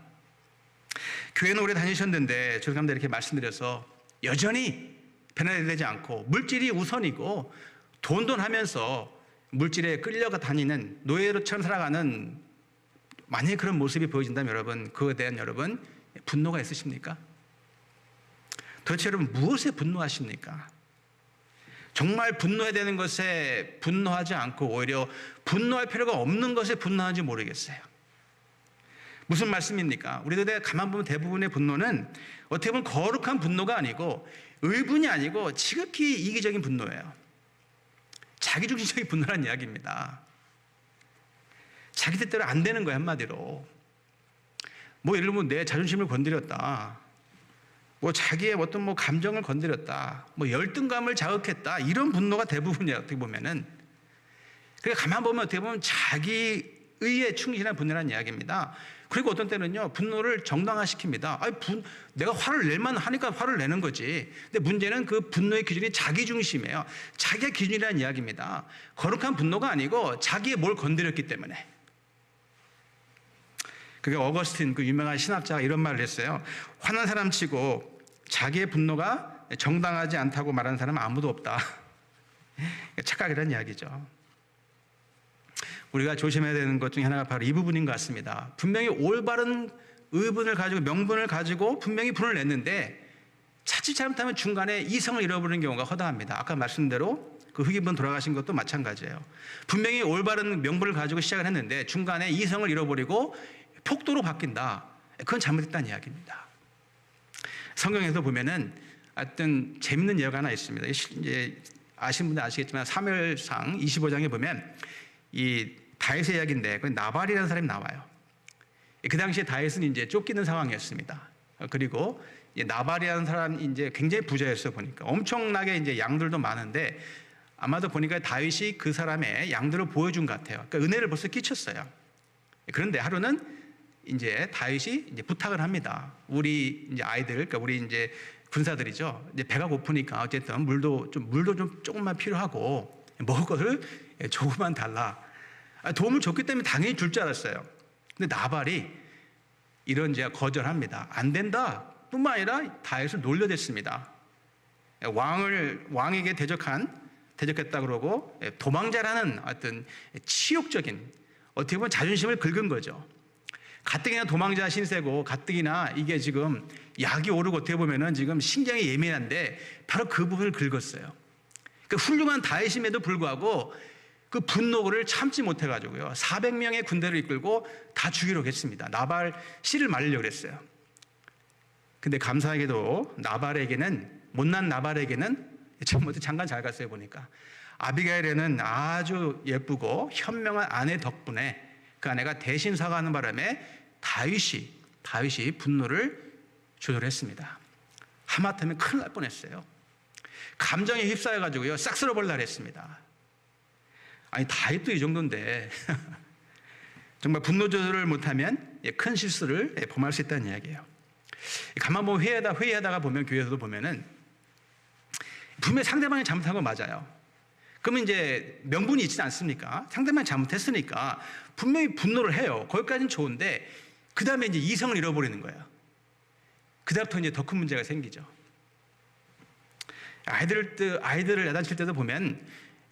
교회는 오래 다니셨는데 저희가 이렇게 말씀드려서 여전히 변화되지 않고 물질이 우선이고 돈하면서 물질에 끌려가 다니는 노예로처럼 살아가는 만약에 그런 모습이 보여진다면 여러분 그거에 대한 여러분 분노가 있으십니까? 도대체 여러분 무엇에 분노하십니까? 정말 분노해야 되는 것에 분노하지 않고 오히려 분노할 필요가 없는 것에 분노하는지 모르겠어요. 무슨 말씀입니까? 우리들의 가만 보면 대부분의 분노는 어떻게 보면 거룩한 분노가 아니고 의분이 아니고 지극히 이기적인 분노예요. 자기중심적인 분노란 이야기입니다. 자기 뜻대로 안 되는 거예요, 한마디로. 예를 들면 내 자존심을 건드렸다. 자기의 어떤 감정을 건드렸다. 열등감을 자극했다. 이런 분노가 대부분이에요, 어떻게 보면은. 그러니까 가만 보면 어떻게 보면 자기의에 충실한 분노라는 이야기입니다. 그리고 어떤 때는요, 분노를 정당화시킵니다. 내가 화를 낼만 하니까 화를 내는 거지. 근데 문제는 그 분노의 기준이 자기 중심이에요. 자기의 기준이라는 이야기입니다. 거룩한 분노가 아니고 자기의 뭘 건드렸기 때문에. 그게 어거스틴, 그 유명한 신학자가 이런 말을 했어요. 화난 사람 치고 자기의 분노가 정당하지 않다고 말하는 사람은 아무도 없다. 착각이라는 이야기죠. 우리가 조심해야 되는 것 중에 하나가 바로 이 부분인 것 같습니다. 분명히 올바른 의분을 가지고 명분을 가지고 분명히 분을 냈는데 자칫 잘못하면 중간에 이성을 잃어버리는 경우가 허다합니다. 아까 말씀드린 대로 그 흑인분 돌아가신 것도 마찬가지예요. 분명히 올바른 명분을 가지고 시작을 했는데 중간에 이성을 잃어버리고 폭도로 바뀐다. 그건 잘못했다는 이야기입니다. 성경에서 보면은 하여튼 재밌는 예가 하나 있습니다. 이제 아시는 분들 아시겠지만 사무엘상 25장에 보면 이 다윗의 이야기인데 그 나발이라는 사람이 나와요. 그 당시에 다윗은 이제 쫓기는 상황이었습니다. 그리고 나발이라는 사람이 이제 굉장히 부자였어 보니까 엄청나게 이제 양들도 많은데 아마도 보니까 다윗이 그 사람의 양들을 보여준 것 같아요. 그러니까 은혜를 벌써 끼쳤어요. 그런데 하루는 이제 다윗이 이제 부탁을 합니다. 우리 이제 아이들, 그러니까 우리 이제 군사들이죠. 이제 배가 고프니까 어쨌든 물도 좀 조금만 필요하고 먹을 것을 조금만 달라. 도움을 줬기 때문에 당연히 줄 줄 알았어요. 근데 나발이 이런 제가 거절합니다. 안 된다. 뿐만 아니라 다윗을 놀려댔습니다. 왕에게 대적했다 그러고 도망자라는 어떤 치욕적인 어떻게 보면 자존심을 긁은 거죠. 가뜩이나 도망자 신세고 가뜩이나 이게 지금 약이 오르고 어떻게 보면은 지금 신경이 예민한데 바로 그 부분을 긁었어요. 그 훌륭한 다윗임에도 불구하고 그 분노를 참지 못해가지고요 400명의 군대를 이끌고 다 죽이려고 했습니다. 나발 씨를 말리려고 했어요. 근데 감사하게도 못난 나발에게는 처음부터 잠깐 잘 갔어요. 보니까 아비가일에는 아주 예쁘고 현명한 아내 덕분에 그 아내가 대신 사과하는 바람에 다윗이 분노를 조절했습니다. 하마터면 큰일 날 뻔했어요. 감정에 휩싸여가지고요 싹 쓸어버리려고 했습니다. 아니 다윗도 이 정도인데 정말 분노 조절을 못하면 큰 실수를 범할 수 있다는 이야기예요. 가만 보면 회의하다가 보면 교회에서도 보면은 분명히 상대방이 잘못한 건 맞아요. 그러면 이제 명분이 있지 않습니까? 상대방이 잘못했으니까 분명히 분노를 해요. 거기까지는 좋은데 그 다음에 이제 이성을 잃어버리는 거예요. 그 다음부터 이제 더 큰 문제가 생기죠. 아이들을 야단칠 때도 보면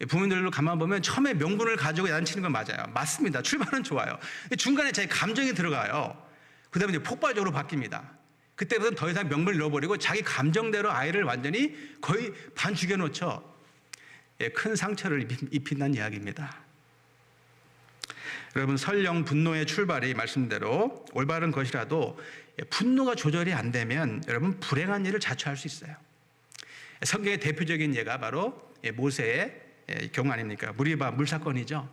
부모님들로 가만 보면 처음에 명분을 가지고 야단치는 건 맞아요. 맞습니다. 출발은 좋아요. 근데 중간에 자기 감정이 들어가요. 그 다음에 이제 폭발적으로 바뀝니다. 그때부터는 더 이상 명분을 잃어버리고 자기 감정대로 아이를 완전히 거의 반 죽여놓죠. 큰 상처를 입힌다는 이야기입니다. 여러분 설령 분노의 출발이 말씀대로 올바른 것이라도 분노가 조절이 안 되면 여러분 불행한 일을 자초할 수 있어요. 성경의 대표적인 예가 바로 모세의 경우 아닙니까? 무리바 물사건이죠.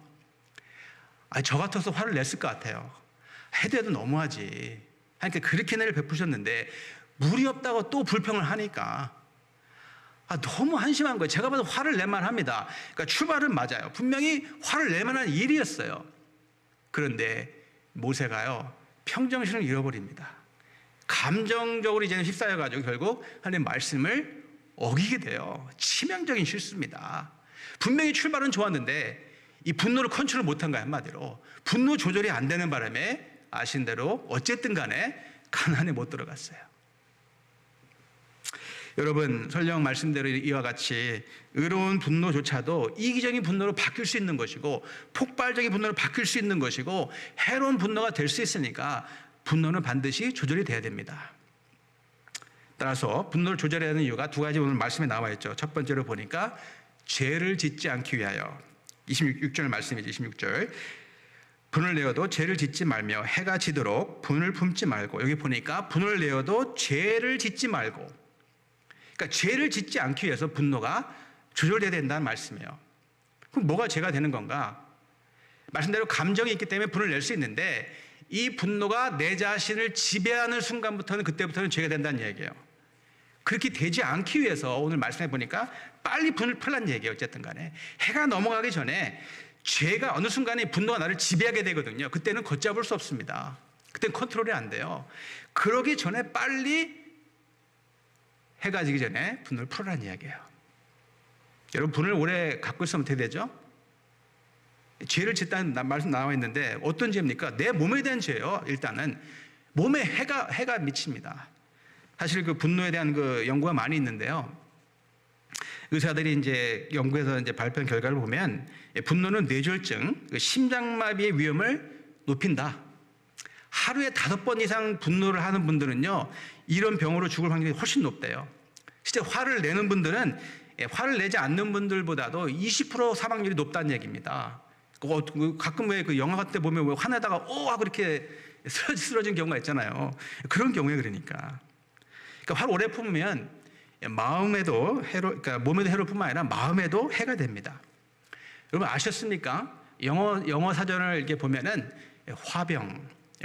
저 같아서 화를 냈을 것 같아요. 해도 너무하지. 그러니까 그렇게 은혜를 베푸셨는데 물이 없다고 또 불평을 하니까 너무 한심한 거예요. 제가 봐도 화를 낼만 합니다. 그러니까 출발은 맞아요. 분명히 화를 낼 만한 일이었어요. 그런데 모세가요 평정심을 잃어버립니다. 감정적으로 이제는 휩싸여가지고 결국 하나님의 말씀을 어기게 돼요. 치명적인 실수입니다. 분명히 출발은 좋았는데 이 분노를 컨트롤 못한 거야. 한마디로 분노 조절이 안 되는 바람에 아신 대로 어쨌든 간에 가나안에 못 들어갔어요. 여러분 설령 말씀대로 이와 같이 의로운 분노조차도 이기적인 분노로 바뀔 수 있는 것이고 폭발적인 분노로 바뀔 수 있는 것이고 해로운 분노가 될 수 있으니까 분노는 반드시 조절이 돼야 됩니다. 따라서 분노를 조절해야 하는 이유가 두 가지 오늘 말씀에 나와 있죠. 첫 번째로 보니까 죄를 짓지 않기 위하여 26절 말씀이죠. 26절 분을 내어도 죄를 짓지 말며 해가 지도록 분을 품지 말고 여기 보니까 분을 내어도 죄를 짓지 말고 그러니까 죄를 짓지 않기 위해서 분노가 조절돼야 된다는 말씀이에요. 그럼 뭐가 죄가 되는 건가? 말씀대로 감정이 있기 때문에 분을 낼 수 있는데 이 분노가 내 자신을 지배하는 순간부터는 그때부터는 죄가 된다는 얘기예요. 그렇게 되지 않기 위해서 오늘 말씀해 보니까 빨리 분을 풀란 얘기예요. 어쨌든 간에 해가 넘어가기 전에 죄가 어느 순간에 분노가 나를 지배하게 되거든요. 그때는 걷잡을 수 없습니다. 그때는 컨트롤이 안 돼요. 그러기 전에 빨리 해가 지기 전에 분을 풀으라는 이야기예요. 여러분 분을 오래 갖고 있으면 어떻게 되죠? 죄를 짓다는 말씀 나와 있는데 어떤 죄입니까? 내 몸에 대한 죄예요. 일단은 몸에 해가 미칩니다. 사실 그 분노에 대한 그 연구가 많이 있는데요. 의사들이 이제 연구에서 이제 발표한 결과를 보면 분노는 뇌졸중, 심장마비의 위험을 높인다. 하루에 5번 이상 분노를 하는 분들은요, 이런 병으로 죽을 확률이 훨씬 높대요. 실제 화를 내는 분들은 화를 내지 않는 분들보다도 20% 사망률이 높다는 얘기입니다. 가끔 왜 그 영화 같은 때 보면 왜 화내다가 하고 이렇게 쓰러진 경우가 있잖아요. 그런 경우에 그러니까 화를 오래 품으면 마음에도 그러니까 몸에도 해로뿐만 아니라 마음에도 해가 됩니다. 여러분 아셨습니까? 영어 사전을 이렇게 보면은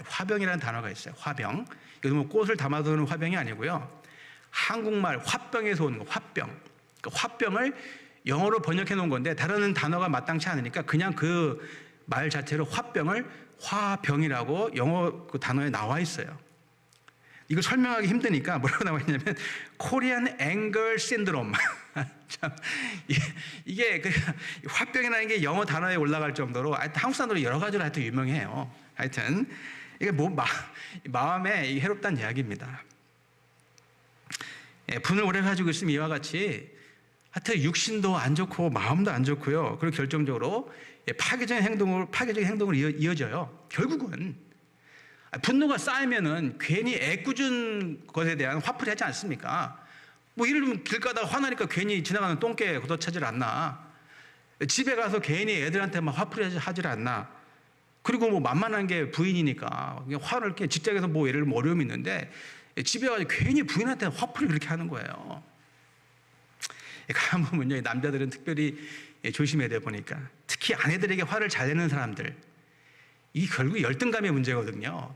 화병이라는 단어가 있어요. 화병. 이거 뭐 꽃을 담아두는 화병이 아니고요. 한국말 화병에서 오는 거, 화병. 그러니까 화병을 영어로 번역해 놓은 건데 다른 단어가 마땅치 않으니까 그냥 그 말 자체로 화병을 화병이라고 영어 그 단어에 나와 있어요. 이거 설명하기 힘드니까 뭐라고 나와 있냐면 코리안 앵걸 신드롬. 참 이게 그 화병이라는 게 영어 단어에 올라갈 정도로 하여튼 한국 사람들이 여러 가지로 하여튼 유명해요. 하여튼 이게 뭐 마음에 해롭다는 이야기입니다. 분을 오래 가지고 있으면 이와 같이 하여튼 육신도 안 좋고 마음도 안 좋고요. 그리고 결정적으로 파괴적인 행동으로 이어져요. 결국은 분노가 쌓이면은 괜히 애꿎은 것에 대한 화풀이 하지 않습니까? 뭐 예를 들면 길 가다가 화나니까 괜히 지나가는 똥개 걷어차질 않나? 집에 가서 괜히 애들한테 막 화풀이 하질 않나? 그리고 뭐 만만한 게 부인이니까 화를 이렇게 직장에서 뭐 예를 들면 어려움이 있는데 집에 가서 괜히 부인한테 화풀이 그렇게 하는 거예요. 가만 보면요, 남자들은 특별히 조심해야 돼 보니까 특히 아내들에게 화를 잘 내는 사람들, 이 결국 열등감의 문제거든요.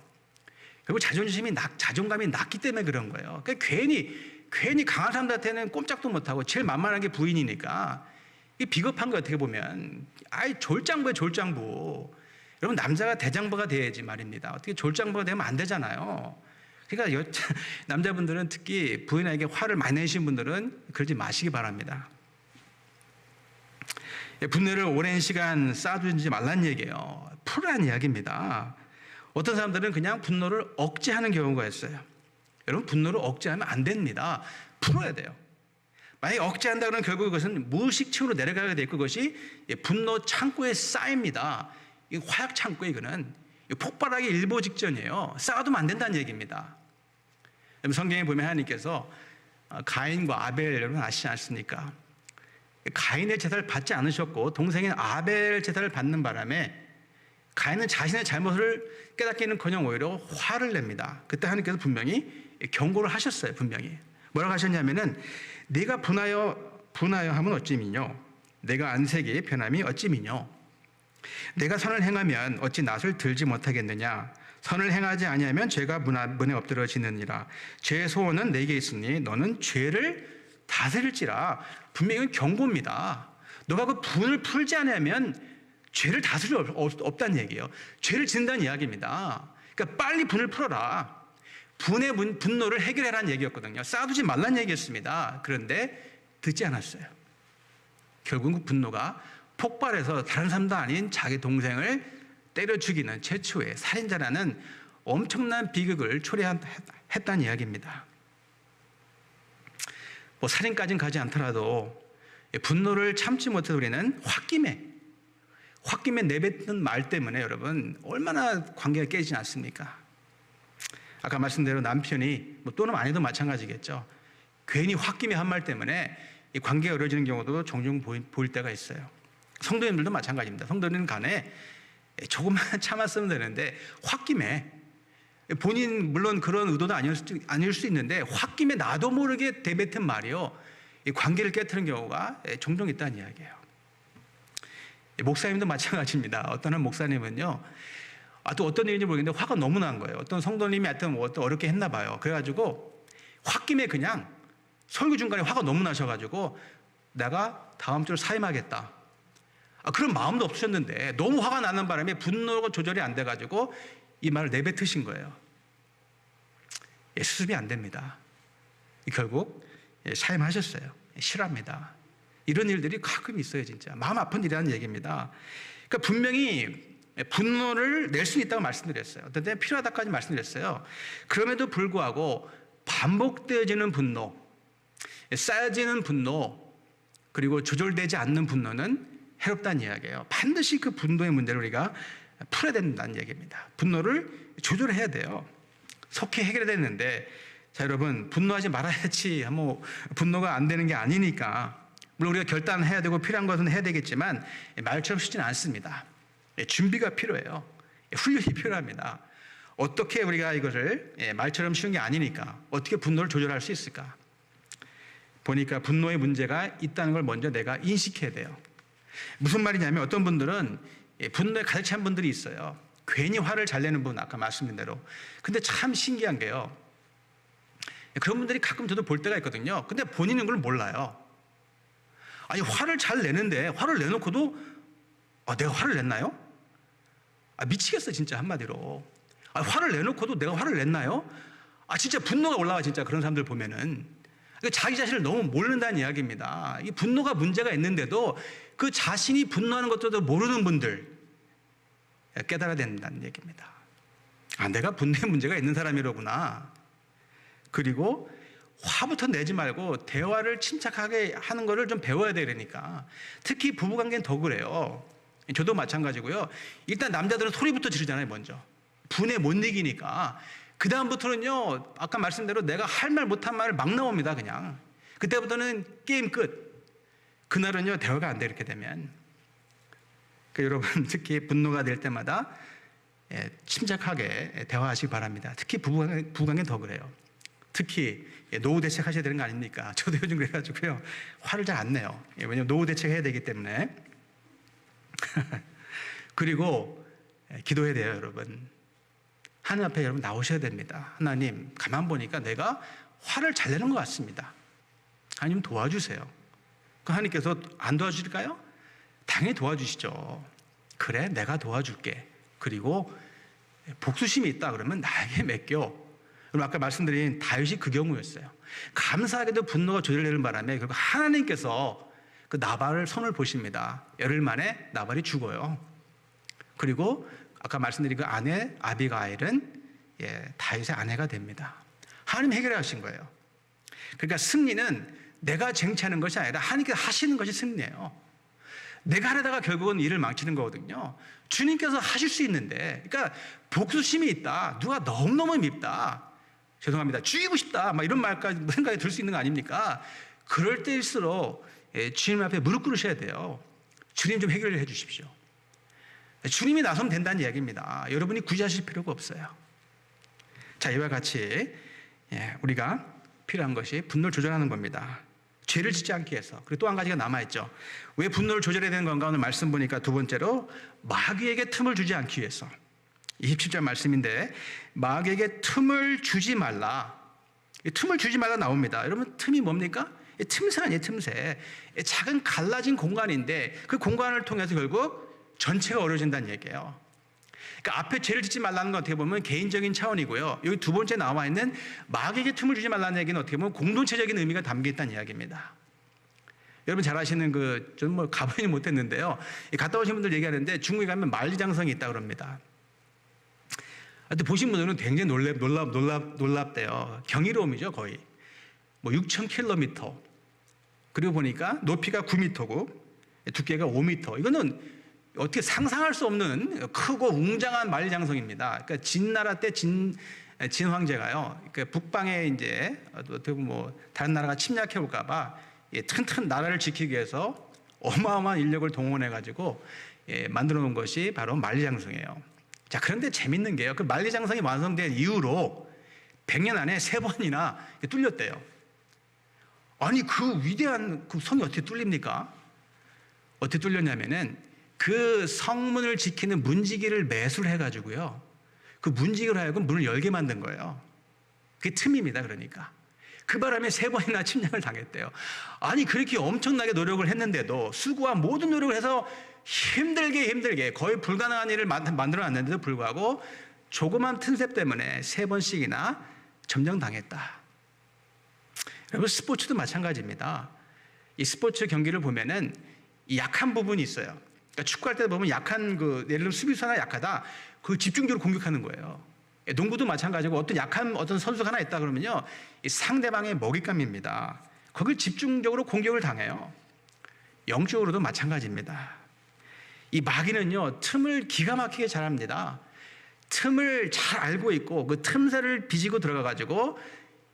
결국 자존감이 낮기 때문에 그런 거예요. 그러니까 괜히 강한 사람들한테는 꼼짝도 못하고 제일 만만한 게 부인이니까 이게 비겁한 거 어떻게 보면 졸장부에 졸장부. 여러분 남자가 대장부가 돼야지 말입니다. 어떻게 졸장부가 되면 안 되잖아요. 그러니까 남자분들은 특히 부인에게 화를 많이 내신 분들은 그러지 마시기 바랍니다. 분노를 오랜 시간 쌓아두지 말란 얘기예요. 풀으라는 이야기입니다. 어떤 사람들은 그냥 분노를 억제하는 경우가 있어요. 여러분 분노를 억제하면 안 됩니다. 풀어야 돼요. 만약에 억제한다 그러면 결국 그것은 무의식층으로 내려가게 될 그것이 분노 창고에 쌓입니다. 이 화약 창고에 이거는 폭발하기 일보 직전이에요. 쌓아두면 안 된다는 얘기입니다. 성경에 보면 하나님께서 가인과 아벨 여러분 아시지 않습니까? 가인의 제사를 받지 않으셨고 동생인 아벨 제사를 받는 바람에 가인은 자신의 잘못을 깨닫기는커녕 오히려 화를 냅니다. 그때 하나님께서 분명히 경고를 하셨어요. 분명히 뭐라고 하셨냐면은 네가 분하여 함은 어찌미뇨? 내가 안색이 변함이 어찌미뇨? 내가 선을 행하면 어찌 낫을 들지 못하겠느냐? 선을 행하지 아니하면 죄가 문에 엎드러지느니라. 죄의 소원은 내게 있으니 너는 죄를 다스릴지라. 분명히 경고입니다. 너가 그 분을 풀지 않으면 죄를 다스릴 수 없다는 얘기예요. 죄를 짓는다는 이야기입니다. 그러니까 빨리 분을 풀어라. 분노를 해결해라는 얘기였거든요. 쌓아두지 말라는 얘기였습니다. 그런데 듣지 않았어요. 결국 그 분노가 폭발해서 다른 사람도 아닌 자기 동생을 때려 죽이는 최초의 살인자라는 엄청난 비극을 초래했다는 이야기입니다. 뭐 살인까지는 가지 않더라도 분노를 참지 못해서 우리는 홧김에 내뱉는 말 때문에 여러분 얼마나 관계가 깨지지 않습니까? 아까 말씀대로 남편이 또는 아내도 마찬가지겠죠. 괜히 홧김에 한 말 때문에 이 관계가 어려지는 경우도 종종 보일 때가 있어요. 성도님들도 마찬가지입니다. 성도님 간에 조금만 참았으면 되는데 홧김에 본인 물론 그런 의도도 아닐 수 있는데 홧김에 나도 모르게 내뱉은 말이요 이 관계를 깨트리는 경우가 종종 있다는 이야기예요. 목사님도 마찬가지입니다. 어떤 한 목사님은요 또 어떤 일인지 모르겠는데 화가 너무 난 거예요. 어떤 성도님이 하여튼 어렵게 했나 봐요. 그래가지고 홧김에 그냥 설교 중간에 화가 너무 나셔가지고 내가 다음 주로 사임하겠다. 그런 마음도 없으셨는데 너무 화가 나는 바람에 분노가 조절이 안 돼가지고 이 말을 내뱉으신 거예요. 수습이 안 됩니다. 결국 사임하셨어요. 싫어합니다. 이런 일들이 가끔 있어요. 진짜 마음 아픈 일이라는 얘기입니다. 그러니까 분명히 분노를 낼 수 있다고 말씀드렸어요. 어떤 때는 필요하다까지 말씀드렸어요. 그럼에도 불구하고 반복되어지는 분노, 쌓여지는 분노, 그리고 조절되지 않는 분노는 해롭다는 이야기예요. 반드시 그 분노의 문제를 우리가 풀어야 된다는 얘기입니다. 분노를 조절해야 돼요. 속히 해결해야 되는데 자 여러분 분노하지 말아야지 뭐 분노가 안 되는 게 아니니까 물론 우리가 결단해야 되고 필요한 것은 해야 되겠지만 말처럼 쉽지는 않습니다. 준비가 필요해요. 훈련이 필요합니다. 어떻게 우리가 이것을 말처럼 쉬운 게 아니니까 어떻게 분노를 조절할 수 있을까? 보니까 분노의 문제가 있다는 걸 먼저 내가 인식해야 돼요. 무슨 말이냐면 어떤 분들은 분노에 가득 찬 분들이 있어요. 괜히 화를 잘 내는 분 아까 말씀드린 대로. 근데 참 신기한 게요. 그런 분들이 가끔 저도 볼 때가 있거든요. 근데 본인은 그걸 몰라요. 아니 화를 잘 내는데 화를 내놓고도 내가 화를 냈나요? 미치겠어 진짜 한마디로. 화를 내놓고도 내가 화를 냈나요? 진짜 분노가 올라와 진짜 그런 사람들 보면은. 자기 자신을 너무 모른다는 이야기입니다. 이 분노가 문제가 있는데도 그 자신이 분노하는 것도 모르는 분들 깨달아야 된다는 얘기입니다. 내가 분노에 문제가 있는 사람이로구나. 그리고 화부터 내지 말고 대화를 침착하게 하는 거를 좀 배워야 되니까. 특히 부부관계는 더 그래요. 저도 마찬가지고요. 일단 남자들은 소리부터 지르잖아요 먼저. 분에 못 이기니까. 그 다음부터는요, 아까 말씀대로 내가 할 말 못한 말을 막 나옵니다, 그냥. 그때부터는 게임 끝. 그날은요, 대화가 안 돼, 이렇게 되면. 여러분, 특히 분노가 될 때마다 침착하게 대화하시기 바랍니다. 특히 부부관계는 더 그래요. 특히 노후 대책 하셔야 되는 거 아닙니까? 저도 요즘 그래가지고요, 화를 잘 안 내요. 왜냐면 노후 대책 해야 되기 때문에. 그리고 기도해야 돼요, 여러분. 하나님 앞에 여러분 나오셔야 됩니다. 하나님, 가만 보니까 내가 화를 잘 내는 것 같습니다. 하나님 도와주세요. 하나님께서 안 도와주실까요? 당연히 도와주시죠. 그래, 내가 도와줄게. 그리고 복수심이 있다 그러면 나에게 맡겨. 그럼 아까 말씀드린 다윗이 그 경우였어요. 감사하게도 분노가 조절되는 바람에 결국 하나님께서 그 나발을 손을 보십니다. 열흘 만에 나발이 죽어요. 그리고 아까 말씀드린 그 아내 아비가일은 다윗의 아내가 됩니다. 하나님 해결하신 거예요. 그러니까 승리는 내가 쟁취하는 것이 아니라 하나님께서 하시는 것이 승리예요. 내가 하려다가 결국은 일을 망치는 거거든요. 주님께서 하실 수 있는데, 그러니까 복수심이 있다. 누가 너무너무 밉다. 죄송합니다. 죽이고 싶다. 막 이런 말까지 생각이 들 수 있는 거 아닙니까? 그럴 때일수록 주님 앞에 무릎 꿇으셔야 돼요. 주님 좀 해결을 해 주십시오. 주님이 나서면 된다는 이야기입니다. 여러분이 굳이 하실 필요가 없어요. 자, 이와 같이 우리가 필요한 것이 분노를 조절하는 겁니다. 죄를 짓지 않기 위해서. 그리고 또 한 가지가 남아있죠. 왜 분노를 조절해야 되는 건가? 오늘 말씀 보니까 두 번째로 마귀에게 틈을 주지 않기 위해서. 27절 말씀인데 마귀에게 틈을 주지 말라. 틈을 주지 말라 나옵니다. 여러분 틈이 뭡니까? 틈새 아니에요, 틈새. 작은 갈라진 공간인데 그 공간을 통해서 결국 전체가 어려워진다는 얘기예요. 그러니까 앞에 죄를 짓지 말라는 건 어떻게 보면 개인적인 차원이고요. 여기 두 번째 나와 있는 마귀에게 틈을 주지 말라는 얘기는 어떻게 보면 공동체적인 의미가 담겨 있다는 이야기입니다. 여러분 잘 아시는 저는 뭐 가보지 못했는데요. 갔다 오신 분들 얘기하는데 중국에 가면 만리장성이 있다고 그럽니다. 하여튼 보신 분들은 굉장히 놀랍대요. 경이로움이죠, 거의. 뭐 6,000km. 그리고 보니까 높이가 9m고 두께가 5m. 이거는 어떻게 상상할 수 없는 크고 웅장한 만리장성입니다. 그러니까 진나라 때 진 황제가요. 그러니까 북방에 이제 어떻게 뭐 다른 나라가 침략해 올까봐 튼튼 나라를 지키기 위해서 어마어마한 인력을 동원해 가지고 만들어 놓은 것이 바로 만리장성이에요. 자, 그런데 재밌는 게요. 그 만리장성이 완성된 이후로 100년 안에 3번이나 뚫렸대요. 아니 그 위대한 그 성이 어떻게 뚫립니까? 어떻게 뚫렸냐면은 그 성문을 지키는 문지기를 매수를 해가지고요. 그 문지기로 하여금 문을 열게 만든 거예요. 그게 틈입니다. 그러니까. 그 바람에 3번이나 침략을 당했대요. 아니 그렇게 엄청나게 노력을 했는데도 수고한 모든 노력을 해서 힘들게 거의 불가능한 일을 만들어놨는데도 불구하고 조그만 틈새 때문에 3번씩이나 점령당했다. 여러분 스포츠도 마찬가지입니다. 이 스포츠 경기를 보면은 약한 부분이 있어요. 그러니까 축구할 때 보면 약한 예를 들면 수비수 하나 약하다. 그 집중적으로 공격하는 거예요. 농구도 마찬가지고 어떤 선수가 하나 있다 그러면요. 이 상대방의 먹잇감입니다. 거길 집중적으로 공격을 당해요. 영적으로도 마찬가지입니다. 이 마귀는요. 틈을 기가 막히게 잘합니다. 틈을 잘 알고 있고 그 틈새를 비지고 들어가 가지고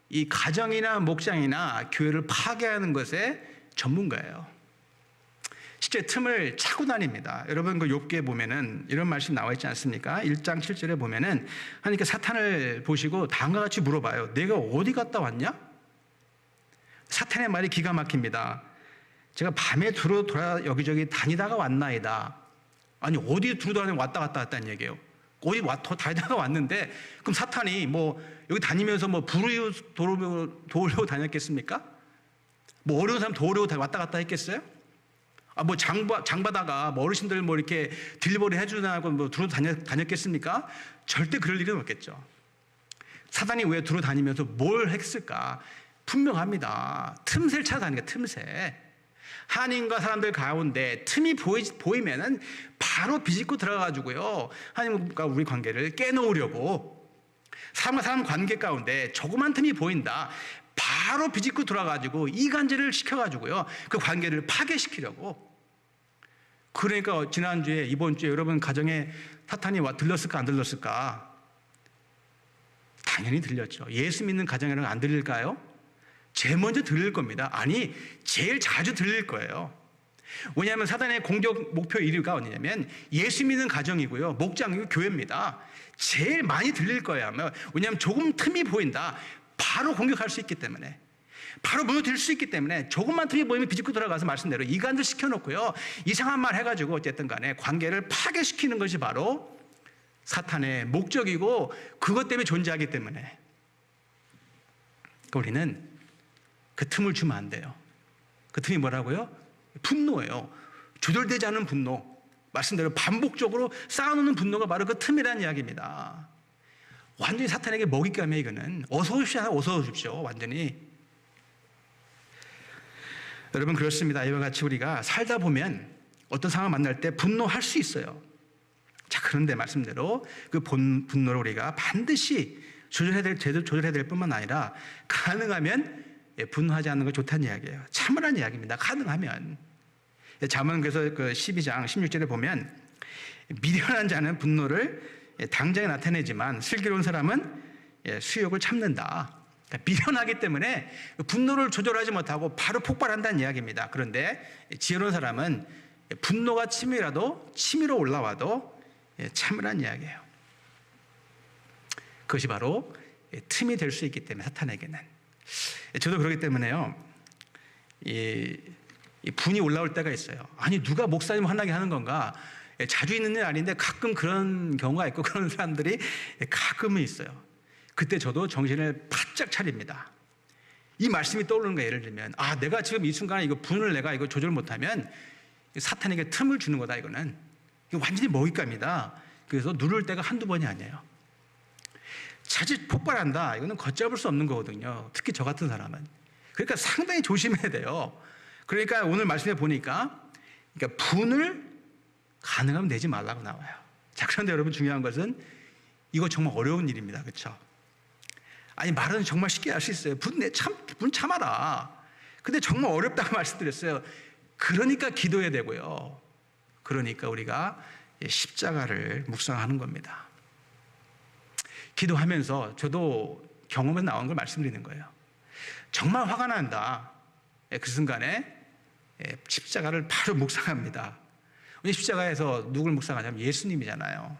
이 가정이나 목장이나 교회를 파괴하는 것에 전문가예요. 실제 틈을 차고 다닙니다. 여러분 그 욥기에 보면은 이런 말씀 나와 있지 않습니까? 1장 7절에 보면은 하나님께 사탄을 보시고 다음과 같이 물어봐요. 내가 어디 갔다 왔냐? 사탄의 말이 기가 막힙니다. 제가 밤에 두루 돌아 여기저기 다니다가 왔나이다. 아니 어디 두루 돌아 왔다 갔다 했다는 얘기예요. 어디 다니다가 왔는데 그럼 사탄이 뭐 여기 다니면서 뭐 불우유 도우려고 다녔겠습니까? 뭐 어려운 사람 도우려고 왔다 갔다 했겠어요? 뭐 장바다가 뭐 어르신들 뭐 이렇게 딜리버리 해주나고 뭐 두루 다녔겠습니까? 절대 그럴 일은 없겠죠. 사단이 왜 두루 다니면서 뭘 했을까? 분명합니다. 틈새를 찾아다니까, 틈새. 하나님과 사람들 가운데 틈이 보이면은 바로 비집고 들어가가지고요, 하나님과 우리 관계를 깨놓으려고, 사람과 사람 관계 가운데 조그만 틈이 보인다, 바로 비집고 들어가가지고 이간질을 시켜가지고요, 그 관계를 파괴시키려고. 그러니까 지난주에, 이번 주에 여러분 가정에 사탄이 들렀을까 안 들렀을까? 당연히 들렸죠. 예수 믿는 가정에는 안 들릴까요? 제일 먼저 들릴 겁니다. 아니, 제일 자주 들릴 거예요. 왜냐하면 사단의 공격 목표 1위가 어디냐면 예수 믿는 가정이고요, 목장이고 교회입니다. 제일 많이 들릴 거예요. 왜냐하면 조금 틈이 보인다, 바로 공격할 수 있기 때문에, 바로 무너뜨릴 수 있기 때문에, 조금만 틈이 보이면 비집고 들어가서 말씀대로 이간질 시켜놓고요, 이상한 말 해가지고 어쨌든 간에 관계를 파괴시키는 것이 바로 사탄의 목적이고, 그것 때문에 존재하기 때문에 우리는 그 틈을 주면 안 돼요. 그 틈이 뭐라고요? 분노예요. 조절되지 않은 분노, 말씀대로 반복적으로 쌓아놓는 분노가 바로 그 틈이라는 이야기입니다. 완전히 사탄에게 먹잇감이에요. 이거는 어서 오십시오. 완전히. 여러분, 그렇습니다. 이와 같이 우리가 살다 보면 어떤 상황을 만날 때 분노할 수 있어요. 자, 그런데 말씀대로 그 분노를 우리가 반드시 제대로 조절해야 될 뿐만 아니라, 가능하면 분노하지 않는 게 좋다는 이야기예요. 참으라는 이야기입니다. 가능하면. 잠언 그래서 그 12장 16절에 보면, 미련한 자는 분노를 당장에 나타내지만 슬기로운 사람은 수욕을 참는다. 그러니까 미련하기 때문에 분노를 조절하지 못하고 바로 폭발한다는 이야기입니다. 그런데 지혜로운 사람은 분노가 치밀어 올라와도 참으라는 이야기예요. 그것이 바로 틈이 될 수 있기 때문에, 사탄에게는. 저도 그렇기 때문에요, 이 분이 올라올 때가 있어요. 아니, 누가 목사님 화나게 하는 건가? 자주 있는 일 아닌데 가끔 그런 경우가 있고, 그런 사람들이 가끔은 있어요. 그때 저도 정신을 바짝 차립니다. 이 말씀이 떠오르는 거예요. 예를 들면, 내가 지금 이 순간에 이거 분을 내가 이거 조절 못하면 사탄에게 틈을 주는 거다. 이거는 이거 완전히 먹잇감이다. 그래서 누를 때가 한두 번이 아니에요. 자칫 폭발한다, 이거는 걷잡을 수 없는 거거든요. 특히 저 같은 사람은. 그러니까 상당히 조심해야 돼요. 그러니까 오늘 말씀해 보니까, 그러니까 분을 가능하면 내지 말라고 나와요. 자, 그런데 여러분, 중요한 것은 이거 정말 어려운 일입니다. 그렇죠? 아니, 말은 정말 쉽게 할 수 있어요. 분 참아라. 근데 정말 어렵다고 말씀드렸어요. 그러니까 기도해야 되고요. 그러니까 우리가 십자가를 묵상하는 겁니다. 기도하면서 저도 경험에 나온 걸 말씀드리는 거예요. 정말 화가 난다, 그 순간에 십자가를 바로 묵상합니다. 십자가에서 누굴 묵상하냐면 예수님이잖아요.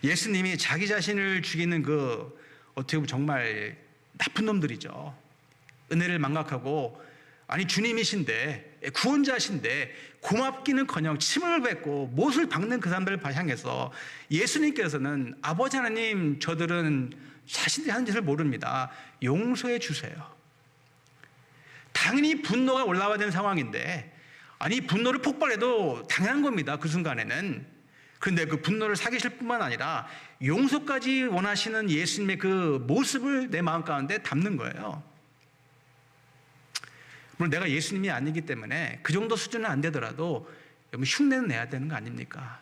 예수님이 자기 자신을 죽이는 그, 어떻게 보면 정말 나쁜 놈들이죠. 은혜를 망각하고, 아니 주님이신데, 구원자신데 고맙기는커녕 침을 뱉고 못을 박는 그 사람들을 향해서 예수님께서는, 아버지 하나님, 저들은 자신들이 하는 짓을 모릅니다, 용서해 주세요. 당연히 분노가 올라와야 되는 상황인데, 아니 분노를 폭발해도 당연한 겁니다. 그 순간에는. 그런데 그 분노를 사귀실 뿐만 아니라 용서까지 원하시는 예수님의 그 모습을 내 마음 가운데 담는 거예요. 물론 내가 예수님이 아니기 때문에 그 정도 수준은 안 되더라도 흉내는 내야 되는 거 아닙니까?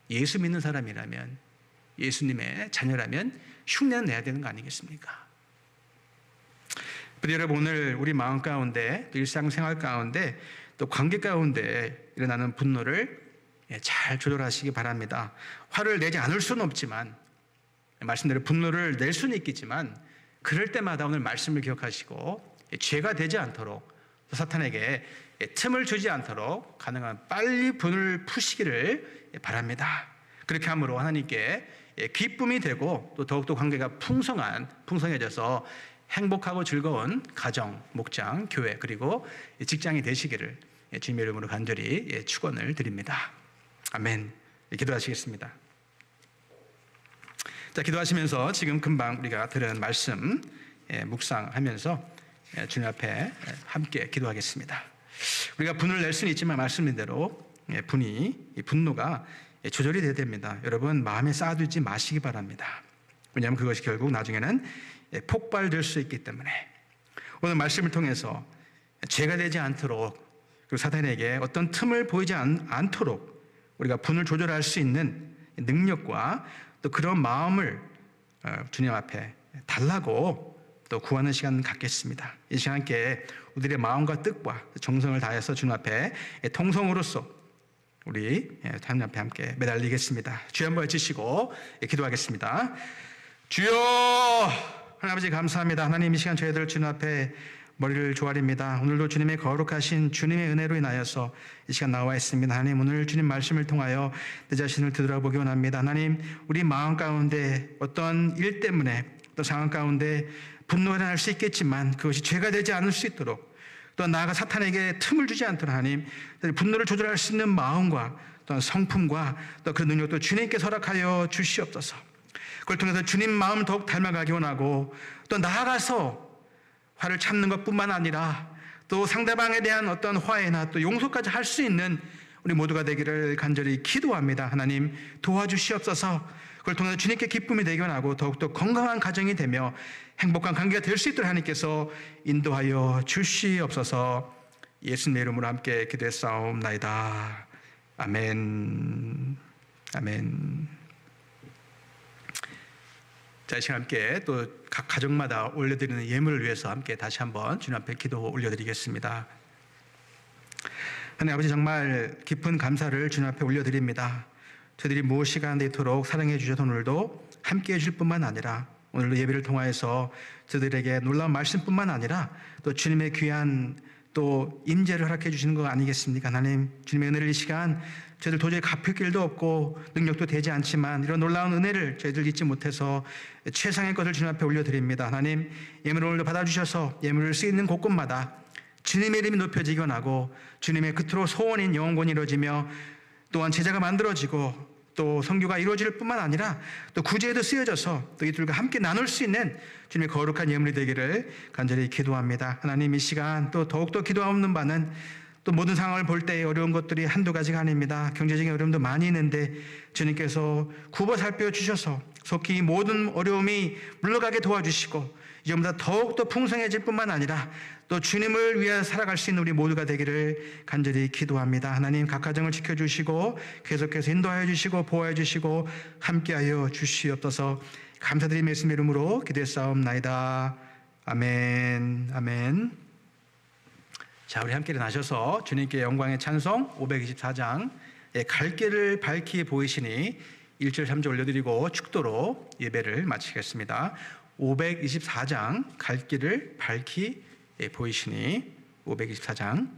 예수 믿는 사람이라면, 예수님의 자녀라면 흉내는 내야 되는 거 아니겠습니까? 여러분, 오늘 우리 마음 가운데, 또 일상생활 가운데, 또 관계 가운데 일어나는 분노를 잘 조절하시기 바랍니다. 화를 내지 않을 수는 없지만, 말씀대로 분노를 낼 수는 있겠지만, 그럴 때마다 오늘 말씀을 기억하시고 죄가 되지 않도록, 사탄에게 틈을 주지 않도록 가능한 빨리 분을 푸시기를 바랍니다. 그렇게 함으로 하나님께 기쁨이 되고, 또 더욱더 관계가 풍성해져서 행복하고 즐거운 가정, 목장, 교회, 그리고 직장이 되시기를 주님의 이름으로 간절히 축원을 드립니다. 아멘. 기도하시겠습니다. 자, 기도하시면서 지금 금방 우리가 들은 말씀 묵상하면서 주님 앞에 함께 기도하겠습니다. 우리가 분을 낼 수는 있지만 말씀인 대로 분노가 조절이 돼야 됩니다. 여러분 마음에 쌓아두지 마시기 바랍니다. 왜냐하면 그것이 결국 나중에는 폭발될 수 있기 때문에 오늘 말씀을 통해서 죄가 되지 않도록 그리고 사탄에게 어떤 틈을 보이지 않도록 우리가 분을 조절할 수 있는 능력과 또 그런 마음을 주님 앞에 달라고 또 구하는 시간 갖겠습니다. 이 시간 함께 우리의 마음과 뜻과 정성을 다해서 주님 앞에 통성으로서 우리 하나님 앞에 함께 매달리겠습니다. 주여 한번 외치시고 기도하겠습니다. 주여 하나님 아버지 감사합니다. 하나님 이 시간 저희들 주님 앞에 머리를 조아립니다. 오늘도 주님의 거룩하신 주님의 은혜로 인하여서 이 시간 나와 있습니다. 하나님 오늘 주님 말씀을 통하여 내 자신을 되돌아보기 원합니다. 하나님 우리 마음 가운데 어떤 일 때문에 어떤 상황 가운데 분노가 일어날 수 있겠지만 그것이 죄가 되지 않을 수 있도록 또 나아가 사탄에게 틈을 주지 않도록 하나님 분노를 조절할 수 있는 마음과 또한 성품과 또 그 능력도 주님께 허락하여 주시옵소서. 그걸 통해서 주님 마음을 더욱 닮아가기 원하고 또 나아가서 화를 참는 것뿐만 아니라 또 상대방에 대한 어떤 화해나 또 용서까지 할 수 있는 우리 모두가 되기를 간절히 기도합니다. 하나님 도와주시옵소서. 그걸 통해서 주님께 기쁨이 되기 원하고 더욱더 건강한 가정이 되며 행복한 관계가 될 수 있도록 하나님께서 인도하여 주시옵소서. 예수님의 이름으로 함께 기도했사옵나이다. 아멘. 아멘. 자, 이 시간 함께 또 각 가정마다 올려드리는 예물을 위해서 함께 다시 한번 주님 앞에 기도 올려드리겠습니다. 하나님 아버지 정말 깊은 감사를 주님 앞에 올려드립니다. 저희들이 무엇이 가는 데 있도록 사랑해 주셔서 오늘도 함께 해주실 뿐만 아니라 오늘도 예배를 통하여서 저들에게 놀라운 말씀뿐만 아니라 또 주님의 귀한 또 임재를 허락해 주시는 거 아니겠습니까? 하나님 주님의 은혜를 이 시간 저희들 도저히 갚을 길도 없고 능력도 되지 않지만 이런 놀라운 은혜를 저희들 잊지 못해서 최상의 것을 주님 앞에 올려드립니다. 하나님 예물을 오늘도 받아주셔서 예물을 쓰이는 곳곳마다 주님의 이름이 높여지기 원하고 주님의 끝으로 소원인 영원권이 이루어지며 또한 제자가 만들어지고 또 선교가 이루어질 뿐만 아니라 또 구제에도 쓰여져서 또 이들과 함께 나눌 수 있는 주님의 거룩한 예물이 되기를 간절히 기도합니다. 하나님 이 시간 또 더욱더 기도하는 바는 또 모든 상황을 볼 때 어려운 것들이 한두 가지가 아닙니다. 경제적인 어려움도 많이 있는데 주님께서 굽어 살펴 주셔서 속히 모든 어려움이 물러가게 도와주시고 이제보다 더욱더 풍성해질 뿐만 아니라 또 주님을 위해 살아갈 수 있는 우리 모두가 되기를 간절히 기도합니다. 하나님 각 가정을 지켜주시고 계속해서 인도하여 주시고 보호해 주시고 함께하여 주시옵소서. 감사드리며 예수님의 이름으로 기도했사옵나이다. 아멘. 아멘. 자, 우리 함께 일어나셔서 주님께 영광의 찬송 524장 갈 길을 밝히 보이시니 1절 3절 올려드리고 축도로 예배를 마치겠습니다. 524장 갈 길을 밝히 보이시니 524장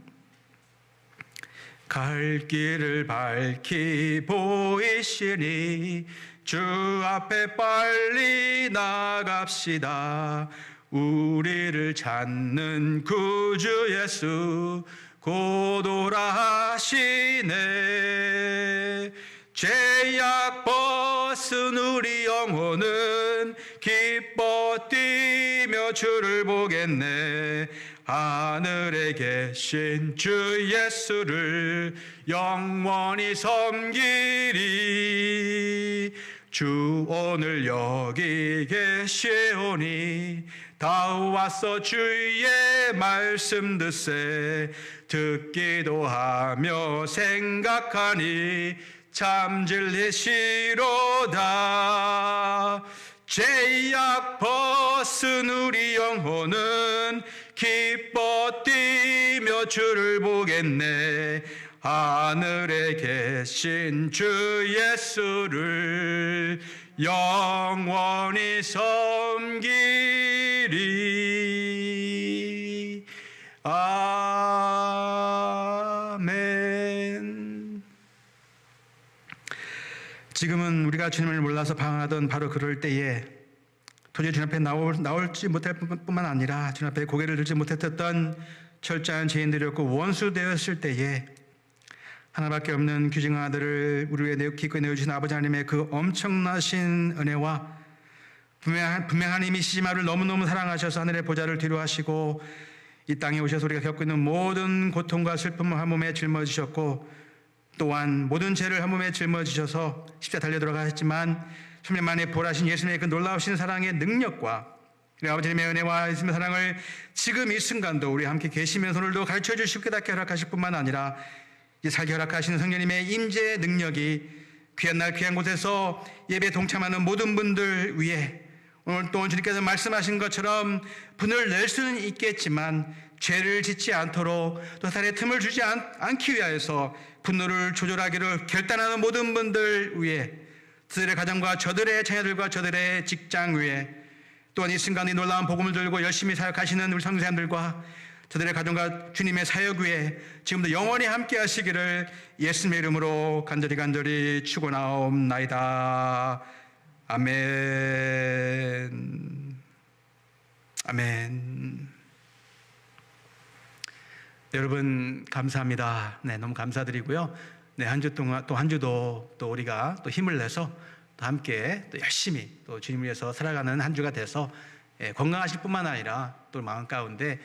갈 길을 밝히 보이시니 주 앞에 빨리 나갑시다. 우리를 찾는 구주 예수 곧 오라 하시네. 죄악 벗은 우리 영혼은 기뻐 뛰며 주를 보겠네. 하늘에 계신 주 예수를 영원히 섬기리. 주 오늘 여기 계시오니 다 와서 주의 말씀 듣세. 듣기도 하며 생각하니 참 진리시로다. 죄악 벗은 우리 영혼은 기뻐 뛰며 주를 보겠네. 하늘에 계신 주 예수를 영원히 섬기리. 아멘. 지금은 우리가 주님을 몰라서 방황하던 바로 그럴 때에 도저히 주님 앞에 나올지 못할 뿐만 아니라 주님 앞에 고개를 들지 못했던 철저한 죄인들이었고 원수 되었을 때에 하나밖에 없는 귀중 아들을 우리 위해 기꺼이 내어주신 아버지 하나님의 그 엄청나신 은혜와 분명한 이미 시지마를 너무너무 사랑하셔서 하늘의 보좌를 뒤로하시고 이 땅에 오셔서 우리가 겪고 있는 모든 고통과 슬픔을 한 몸에 짊어지셨고 또한 모든 죄를 한 몸에 짊어지셔서 십자가에 달려 들어가셨지만 3년 만에 부활하신 예수님의 그 놀라우신 사랑의 능력과 우리 아버지님의 은혜와 예수님의 사랑을 지금 이 순간도 우리 함께 계시면서 오늘도 가르쳐 주시고 깨닫게 허락하실 뿐만 아니라 이제 살게 허락하시는 성령님의 임재의 능력이 귀한 날 귀한 곳에서 예배에 동참하는 모든 분들 위해 오늘 또 주님께서 말씀하신 것처럼 분을 낼 수는 있겠지만 죄를 짓지 않도록 또 사탄의 틈을 주지 않기 위하여서 분노를 조절하기를 결단하는 모든 분들 위해 저들의 가정과 저들의 자녀들과 저들의 직장 위에 또한 이 순간에 놀라운 복음을 들고 열심히 사역하시는 우리 성도님들과 저들의 가정과 주님의 사역 위에 지금도 영원히 함께 하시기를 예수님의 이름으로 간절히 축원하옵나이다. 아멘. 아멘. 여러분 감사합니다. 네, 너무 감사드리고요. 네, 한 주 동안 또 한 주도 또 우리가 또 힘을 내서 또 함께 또 열심히 또 주님을 위해서 살아가는 한 주가 돼서 건강하실 뿐만 아니라 또 마음 가운데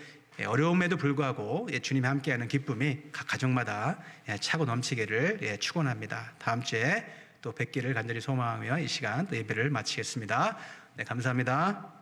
어려움에도 불구하고 주님이 함께하는 기쁨이 각 가정마다 차고 넘치기를 축원합니다. 다음 주에 또 뵙기를 간절히 소망하며 이 시간 또 예배를 마치겠습니다. 네, 감사합니다.